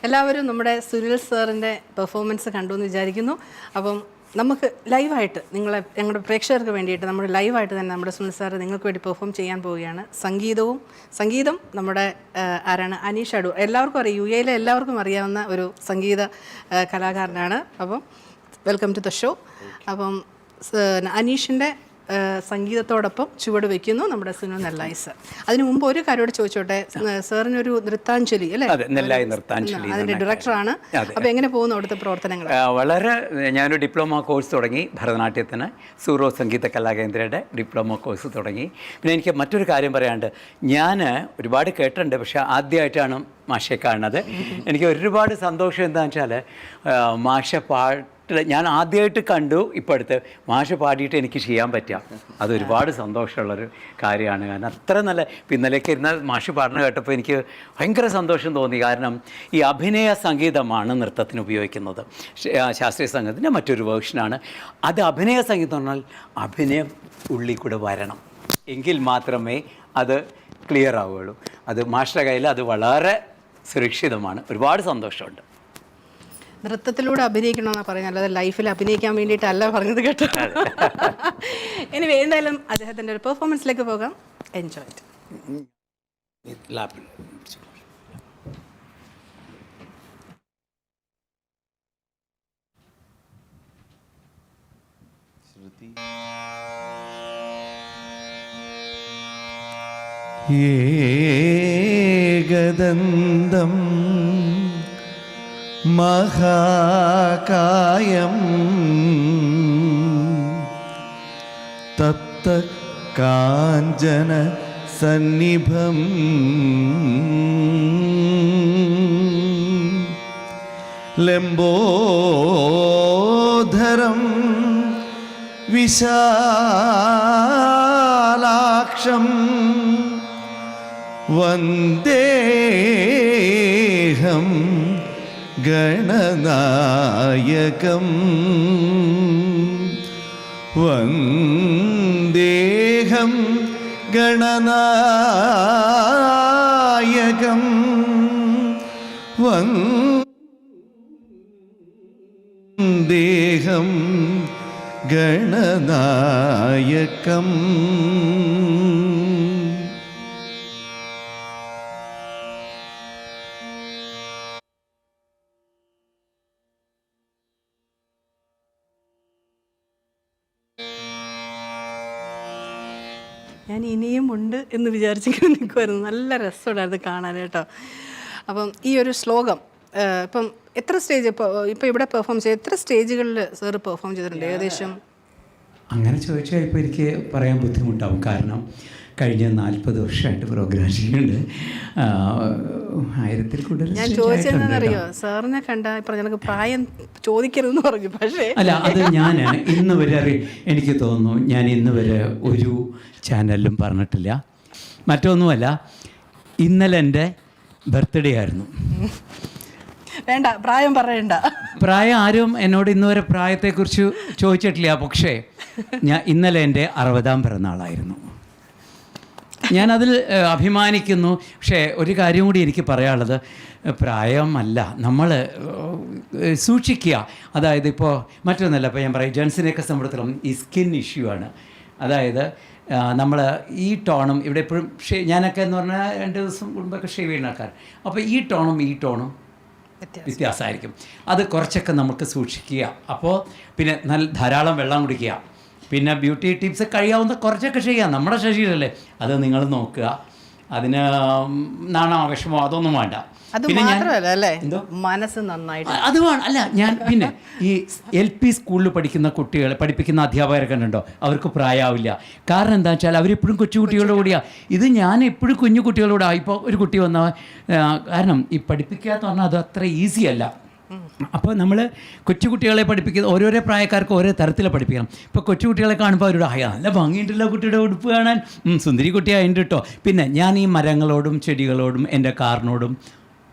എല്ലാവരും നമ്മുടെ സുനിൽ സാറിൻ്റെ പെർഫോമൻസ് കണ്ടു എന്ന് വിചാരിക്കുന്നു. അപ്പം നമുക്ക് ലൈവായിട്ട് ഞങ്ങളുടെ പ്രേക്ഷകർക്ക് വേണ്ടിയിട്ട് നമ്മൾ ലൈവായിട്ട് തന്നെ നമ്മുടെ സുനിൽ സാർ നിങ്ങൾക്ക് വേണ്ടി പെർഫോം ചെയ്യാൻ പോവുകയാണ്. സംഗീതം നമ്മുടെ ആരാണ്, അനീഷ് അടൂർ. എല്ലാവർക്കും അറിയാം, UAE എല്ലാവർക്കും അറിയാവുന്ന ഒരു സംഗീത കലാകാരനാണ്. അപ്പം വെൽക്കം ടു ദ ഷോ. അപ്പം അനീഷിൻ്റെ സംഗീതത്തോടൊപ്പം ചുവട് വയ്ക്കുന്നു നമ്മുടെ സുനിൽ നെല്ലായി സർ. അതിനു മുമ്പ് ഒരു കാര്യോട് ചോദിച്ചോട്ടെ, സാറിനൊരു നൃത്താഞ്ജലി അല്ലേ, അതിൻ്റെ ഡയറക്ടറാണ്. അപ്പോൾ എങ്ങനെ പോകുന്നു അവിടുത്തെ പ്രവർത്തനങ്ങൾ? വളരെ, ഞാനൊരു ഡിപ്ലോമ കോഴ്സ് തുടങ്ങി ഭരതനാട്യത്തിന്, സൂറോ സംഗീത കലാകേന്ദ്രയുടെ ഡിപ്ലോമ കോഴ്സ് തുടങ്ങി. പിന്നെ എനിക്ക് മറ്റൊരു കാര്യം പറയാനുണ്ട്. ഞാൻ ഒരുപാട് കേട്ടിട്ടുണ്ട്, പക്ഷേ ആദ്യമായിട്ടാണ് മാഷെ കാണുന്നത്. എനിക്ക് ഒരുപാട് സന്തോഷം എന്താണെന്ന് വെച്ചാൽ മാഷ ഞാൻ ആദ്യമായിട്ട് കണ്ടു, ഇപ്പോൾ അടുത്ത് മാഷ് പാടിയിട്ട് എനിക്ക് ചെയ്യാൻ പറ്റുക, അതൊരുപാട് സന്തോഷമുള്ളൊരു കാര്യമാണ്. കാരണം അത്ര നല്ല, ഇന്നലേക്ക് ഇരുന്ന മാഷ് പാടുന്ന കേട്ടപ്പോൾ എനിക്ക് ഭയങ്കര സന്തോഷം തോന്നി. കാരണം ഈ അഭിനയ സംഗീതമാണ് നൃത്തത്തിന് ഉപയോഗിക്കുന്നത്, ശാസ്ത്രീയ സംഗീതത്തിൻ്റെ മറ്റൊരു വേർഷനാണ് അത്. അഭിനയ സംഗീതം എന്ന് പറഞ്ഞാൽ അഭിനയം ഉള്ളിൽ കൂടെ വരണം, എങ്കിൽ മാത്രമേ അത് ക്ലിയർ ആവുകയുള്ളൂ. അത് മാഷയുടെ കയ്യിൽ അത് വളരെ സുരക്ഷിതമാണ്. ഒരുപാട് സന്തോഷമുണ്ട്. നൃത്തത്തിലൂടെ അഭിനയിക്കണമെന്നാണ് പറയുന്നത്, അല്ലാതെ ലൈഫിൽ അഭിനയിക്കാൻ വേണ്ടിയിട്ടല്ല പറഞ്ഞത് കേട്ടോ. ഇനി എന്തായാലും അദ്ദേഹത്തിൻ്റെ ഒരു പെർഫോമൻസിലേക്ക് പോകാം. Enjoy it. ഏകദന്തം മഹാകായം തപ്ത കാഞ്ചന സന്നിഭം ലംബോധരം വിശാലാക്ഷം വന്ദേഹം ഗണനായകം വന്ദേഹം ഗണനായകം വന്ദേഹം ഗണനായകം. ഞാൻ ഇനിയും ഉണ്ട് എന്ന് വിചാരിച്ചിങ്ങനെ നിൽക്കുമായിരുന്നു. നല്ല രസമുണ്ടായിരുന്നു കാണാൻ കേട്ടോ. അപ്പം ഈ ഒരു ശ്ലോകം ഇപ്പം എത്ര സ്റ്റേജ് ഇപ്പോൾ ഇവിടെ പെർഫോം ചെയ്ത് എത്ര സ്റ്റേജുകളിൽ സാറ് പെർഫോം ചെയ്തിട്ടുണ്ട് ഏകദേശം? അങ്ങനെ ചോദിച്ചാൽ ഇപ്പോൾ എനിക്ക് പറയാൻ ബുദ്ധിമുട്ടാവും. കാരണം കഴിഞ്ഞ 40 വർഷമായിട്ട് പ്രോഗ്രാം ചെയ്യുന്നുണ്ട്. 1000-ൽ കൂടുതൽ. ഞാൻ ചോദിച്ചതെന്നറിയോ, സാറിനെ കണ്ട ഇപ്പം ഞങ്ങൾക്ക് പ്രായം ചോദിക്കരുതെന്ന് പറഞ്ഞു. പക്ഷേ അല്ല, അത് ഞാൻ ഇന്ന് വരെ എനിക്ക് തോന്നുന്നു ഞാൻ ഇന്ന് വരെ ഒരു ചാനലിലും പറഞ്ഞിട്ടില്ല. മറ്റൊന്നുമല്ല, ഇന്നലെ എൻ്റെ ബർത്ത്ഡേ ആയിരുന്നു. വേണ്ട, പ്രായം പറയണ്ട. പ്രായം ആരും എന്നോട് ഇന്ന് വരെ പ്രായത്തെക്കുറിച്ച് ചോദിച്ചിട്ടില്ല. പക്ഷേ ഇന്നലെ എൻ്റെ 60ാം പിറന്നാളായിരുന്നു. ഞാനതിൽ അഭിമാനിക്കുന്നു. പക്ഷേ ഒരു കാര്യം കൂടി എനിക്ക് പറയാനുള്ളത്, പ്രായമല്ല, നമ്മൾ സൂക്ഷിക്കുക. അതായത് ഇപ്പോൾ മറ്റൊന്നല്ല, ഇപ്പോൾ ഞാൻ പറയും ജെൻസിനെയൊക്കെ സംബന്ധിച്ചിടത്തോളം ഈ സ്കിൻ ഇഷ്യൂ ആണ്. അതായത് നമ്മൾ ഈ ടോണും ഇവിടെ എപ്പോഴും ഞാനൊക്കെ എന്ന് പറഞ്ഞാൽ 2 ദിവസം മുൻപൊക്കെ ഷേവ് ചെയ്യുന്ന ആൾക്കാർ. അപ്പോൾ ഈ ടോണും വ്യത്യാസമായിരിക്കും. അത് കുറച്ചൊക്കെ നമുക്ക് സൂക്ഷിക്കുക. അപ്പോൾ പിന്നെ ധാരാളം വെള്ളം കുടിക്കുക. പിന്നെ ബ്യൂട്ടി ടിപ്സ് കഴിയാവുന്ന കുറച്ചൊക്കെ ചെയ്യാം. നമ്മുടെ ശരീരമല്ലേ, അത് നിങ്ങൾ നോക്കുക. അതിന് നാണോ വിഷമോ അതൊന്നും വേണ്ട. പിന്നെ മനസ്സ് നന്നായിട്ട് അത് വേണം. അല്ല, ഞാൻ പിന്നെ ഈ LP സ്കൂളിൽ പഠിപ്പിക്കുന്ന അധ്യാപകരൊക്കെ ഉണ്ടോ, അവർക്ക് പ്രായമാവില്ല. കാരണം എന്താ വെച്ചാൽ അവരെപ്പോഴും കൊച്ചുകുട്ടികളുടെ കൂടിയാണ്. ഇത് ഞാൻ എപ്പോഴും കുഞ്ഞു കുട്ടികളോട്. ഇപ്പോൾ ഒരു കുട്ടി വന്ന കാരണം ഈ പഠിപ്പിക്കാത്ത പറഞ്ഞാൽ അത് അത്ര ഈസി അല്ല. അപ്പോൾ നമ്മൾ കൊച്ചുകുട്ടികളെ പഠിപ്പിക്കുന്ന ഓരോരോ പ്രായക്കാർക്ക് ഓരോ തരത്തിൽ പഠിപ്പിക്കണം. ഇപ്പോൾ കൊച്ചുകുട്ടികളെ കാണുമ്പോൾ അവരോട് നല്ല ഭംഗിയുണ്ടല്ലോ കുട്ടിയുടെ ഉടുപ്പ് കാണാൻ, സുന്ദരി കുട്ടിയായിട്ട് കേട്ടോ. പിന്നെ ഞാൻ ഈ മരങ്ങളോടും ചെടികളോടും എൻ്റെ കാറിനോടും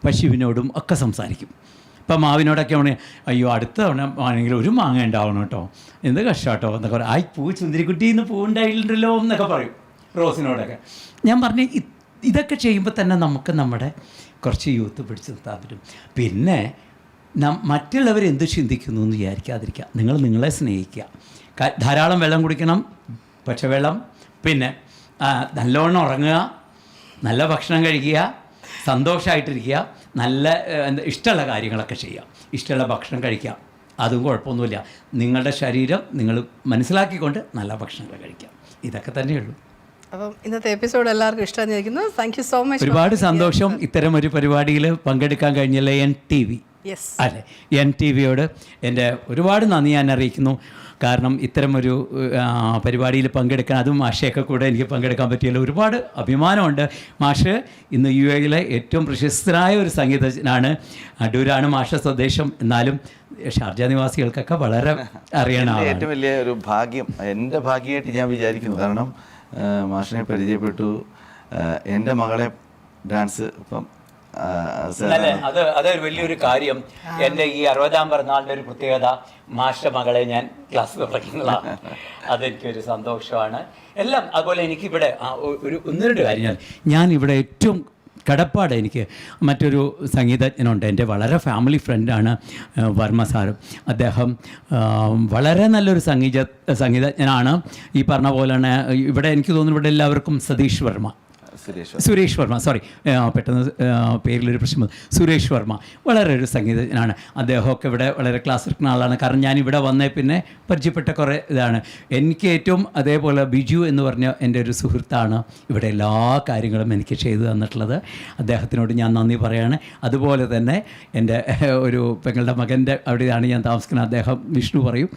പശുവിനോടും ഒക്കെ സംസാരിക്കും. ഇപ്പം മാവിനോടൊക്കെ ആണെങ്കിൽ അയ്യോ അടുത്ത തവണ ആണെങ്കിൽ ഒരു മാങ്ങ ഉണ്ടാവണം കേട്ടോ, എന്ത് കഷ്ടമാട്ടോ എന്നൊക്കെ പറയും. പൂ സുന്ദരിക്കുട്ടി ഇന്ന് പൂ ഉണ്ടായില്ലല്ലോ എന്നൊക്കെ പറയും റോസിനോടൊക്കെ. ഞാൻ പറഞ്ഞു ഇതൊക്കെ ചെയ്യുമ്പോൾ തന്നെ നമുക്ക് നമ്മുടെ കുറച്ച് യൂത്ത് പിടിച്ച് നിർത്താൻ പറ്റും. പിന്നെ മറ്റുള്ളവർ എന്ത് ചിന്തിക്കുന്നു എന്ന് വിചാരിക്കാതിരിക്കുക. നിങ്ങൾ നിങ്ങളെ സ്നേഹിക്കുക. ധാരാളം വെള്ളം കുടിക്കണം, പച്ചവെള്ളം. പിന്നെ നല്ലോണം ഉറങ്ങുക, നല്ല ഭക്ഷണം കഴിക്കുക, സന്തോഷമായിട്ടിരിക്കുക, നല്ല ഇഷ്ടമുള്ള കാര്യങ്ങളൊക്കെ ചെയ്യുക, ഇഷ്ടമുള്ള ഭക്ഷണം കഴിക്കുക. അതും കുഴപ്പമൊന്നുമില്ല. നിങ്ങളുടെ ശരീരം നിങ്ങൾ മനസ്സിലാക്കിക്കൊണ്ട് നല്ല ഭക്ഷണങ്ങൾ കഴിക്കുക. ഇതൊക്കെ തന്നെയുള്ളൂ. അപ്പം ഇന്നത്തെ എപ്പിസോഡ് എല്ലാവർക്കും ഇഷ്ടമായിരിക്കുന്നു. Thank you so much. ഒരുപാട് സന്തോഷം ഇത്തരം ഒരു പരിപാടിയിൽ പങ്കെടുക്കാൻ കഴിഞ്ഞില്ല. NTV അല്ലേ, NTVയോട് എൻ്റെ ഒരുപാട് നന്ദി ഞാൻ അറിയിക്കുന്നു. കാരണം ഇത്തരമൊരു പരിപാടിയിൽ പങ്കെടുക്കാൻ, അതും മാഷയൊക്കെ കൂടെ എനിക്ക് പങ്കെടുക്കാൻ പറ്റിയല്ലോ, ഒരുപാട് അഭിമാനമുണ്ട്. മാഷ് ഇന്ന് UAE ഏറ്റവും പ്രശസ്തനായ ഒരു സംഗീതജ്ഞനാണ്. അടൂരാണ് മാഷ സ്വദേശം. എന്നാലും ഷാർജ നിവാസികൾക്കൊക്കെ വളരെ അറിയണം. ഏറ്റവും വലിയ ഒരു ഭാഗ്യം, എൻ്റെ ഭാഗ്യമായിട്ട് ഞാൻ വിചാരിക്കുന്നു. കാരണം മാഷിനെ പരിചയപ്പെട്ടു, എൻ്റെ മകളെ ഡാൻസ് ഇപ്പം അതൊരു വലിയൊരു കാര്യം. എൻ്റെ ഈ 60ാം പിറന്നാളിൻ്റെ ഒരു പ്രത്യേകത, മാഷ്ട മകളെ ഞാൻ ക്ലാസ് തുടങ്ങുന്നതാണ്. അതെനിക്കൊരു സന്തോഷമാണ്. എല്ലാം അതുപോലെ എനിക്കിവിടെ ഒന്ന് രണ്ട് കാര്യം, ഞാൻ ഇവിടെ ഏറ്റവും കടപ്പാട് എനിക്ക് മറ്റൊരു സംഗീതജ്ഞനുണ്ട്, എൻ്റെ വളരെ ഫാമിലി ഫ്രണ്ടാണ് വർമ്മ സാറ്. അദ്ദേഹം വളരെ നല്ലൊരു സംഗീതജ്ഞനാണ്. ഈ പറഞ്ഞ പോലെ തന്നെ ഇവിടെ എനിക്ക് തോന്നുന്നു ഇവിടെ എല്ലാവർക്കും സുരേഷ് വർമ്മ പെട്ടെന്ന് പേരിലൊരു പ്രശ്നം, സുരേഷ് വർമ്മ വളരെ ഒരു സംഗീതജ്ഞനാണ്. അദ്ദേഹമൊക്കെ ഇവിടെ വളരെ ക്ലാസ് എടുക്കുന്ന ആളാണ്. കാരണം ഞാൻ ഇവിടെ വന്നേ പിന്നെ പരിചയപ്പെട്ട കുറേ ഇതാണ്. എനിക്ക് ഏറ്റവും അതേപോലെ ബിജു എന്ന് പറഞ്ഞ എൻ്റെ ഒരു സുഹൃത്താണ് ഇവിടെ എല്ലാ കാര്യങ്ങളും എനിക്ക് ചെയ്തു തന്നിട്ടുള്ളത്. അദ്ദേഹത്തിനോട് ഞാൻ നന്ദി പറയാണ്. അതുപോലെ തന്നെ എൻ്റെ ഒരു പെങ്ങളുടെ മകൻ്റെ അവിടെയാണ് ഞാൻ താമസിക്കുന്നത്. അദ്ദേഹം വിഷ്ണു പറയും,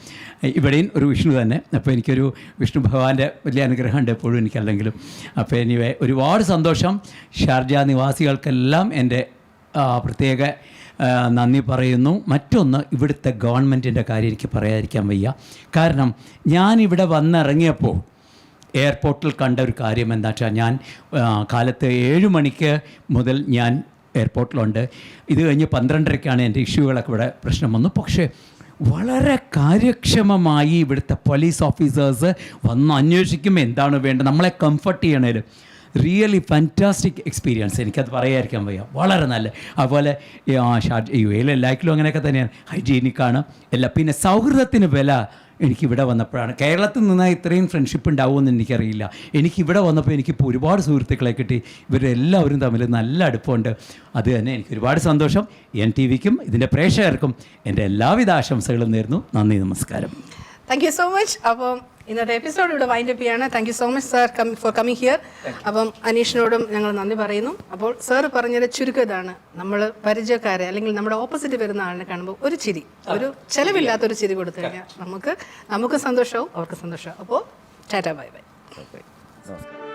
ഇവിടെയും ഒരു വിഷ്ണു തന്നെ. അപ്പോൾ എനിക്കൊരു വിഷ്ണു ഭഗവാന്റെ വലിയ അനുഗ്രഹമുണ്ട് എപ്പോഴും എനിക്കല്ലെങ്കിലും. അപ്പോൾ എനിവേ ഒരുപാട് സന്തോഷം. ഷാർജ നിവാസികൾക്കെല്ലാം എൻ്റെ പ്രത്യേക നന്ദി പറയുന്നു. മറ്റൊന്ന്, ഇവിടുത്തെ ഗവൺമെൻറ്റിൻ്റെ കാര്യം എനിക്ക് പറയാതിരിക്കാൻ വയ്യ. കാരണം ഞാനിവിടെ വന്നിറങ്ങിയപ്പോൾ എയർപോർട്ടിൽ കണ്ട ഒരു കാര്യം എന്താ വെച്ചാൽ, ഞാൻ കാലത്ത് 7 മണിക്ക് മുതൽ ഞാൻ എയർപോർട്ടിലുണ്ട്. ഇത് കഴിഞ്ഞ് 12:30ക്കാണ് എൻ്റെ ഇഷ്യൂകളൊക്കെ ഇവിടെ പ്രശ്നം വന്നു. പക്ഷേ വളരെ കാര്യക്ഷമമായി ഇവിടുത്തെ പോലീസ് ഓഫീസേഴ്സ് വന്ന് അന്വേഷിക്കുമ്പോൾ എന്താണ് വേണ്ടത്, നമ്മളെ കംഫർട്ട് ചെയ്യണേലും റിയലി ഫാൻറ്റാസ്റ്റിക് എക്സ്പീരിയൻസ്. എനിക്കത് പറയാതിരിക്കാൻ വയ്യ. വളരെ നല്ല. അതുപോലെ UAE എല്ലാറ്റിലും അങ്ങനെയൊക്കെ തന്നെയാണ്, ഹൈജീനിക്കാണ് എല്ലാം. പിന്നെ സൗഹൃദത്തിന് വില എനിക്കിവിടെ വന്നപ്പോഴാണ്. കേരളത്തിൽ നിന്നാൽ ഇത്രയും ഫ്രണ്ട്ഷിപ്പ് ഉണ്ടാവുമെന്ന് എനിക്കറിയില്ല. എനിക്കിവിടെ വന്നപ്പോൾ എനിക്കിപ്പോൾ ഒരുപാട് സുഹൃത്തുക്കളെ കിട്ടി. ഇവരെല്ലാവരും തമ്മിൽ നല്ല അടുപ്പമുണ്ട്. അത് തന്നെ എനിക്ക് ഒരുപാട് സന്തോഷം. NTVക്കും ഇതിൻ്റെ പ്രേക്ഷകർക്കും എൻ്റെ എല്ലാവിധ ആശംസകളും നേരുന്നു. നന്ദി, നമസ്കാരം. Thank you so much. അപ്പം ഇന്നത്തെ എപ്പിസോഡ് ഇവിടെ വൈൻഡപ്പ് ചെയ്യാണ്. Thank you so much sir for coming here. അപ്പം അനീഷിനോടും ഞങ്ങൾ നന്ദി പറയുന്നു. അപ്പോൾ സാർ പറഞ്ഞത് ചുരുക്കം ഇതാണ്, നമ്മൾ പരിചയക്കാരെ അല്ലെങ്കിൽ നമ്മുടെ ഓപ്പോസിറ്റ് വരുന്ന ആളിനെ കാണുമ്പോൾ ഒരു ചിരി, ഒരു ചെലവില്ലാത്തൊരു ചിരി കൊടുത്തു കഴിഞ്ഞാൽ നമുക്ക് സന്തോഷവും അവർക്ക് സന്തോഷവും. അപ്പോൾ ടാറ്റാ ബൈ ബൈ. നമസ്കാരം.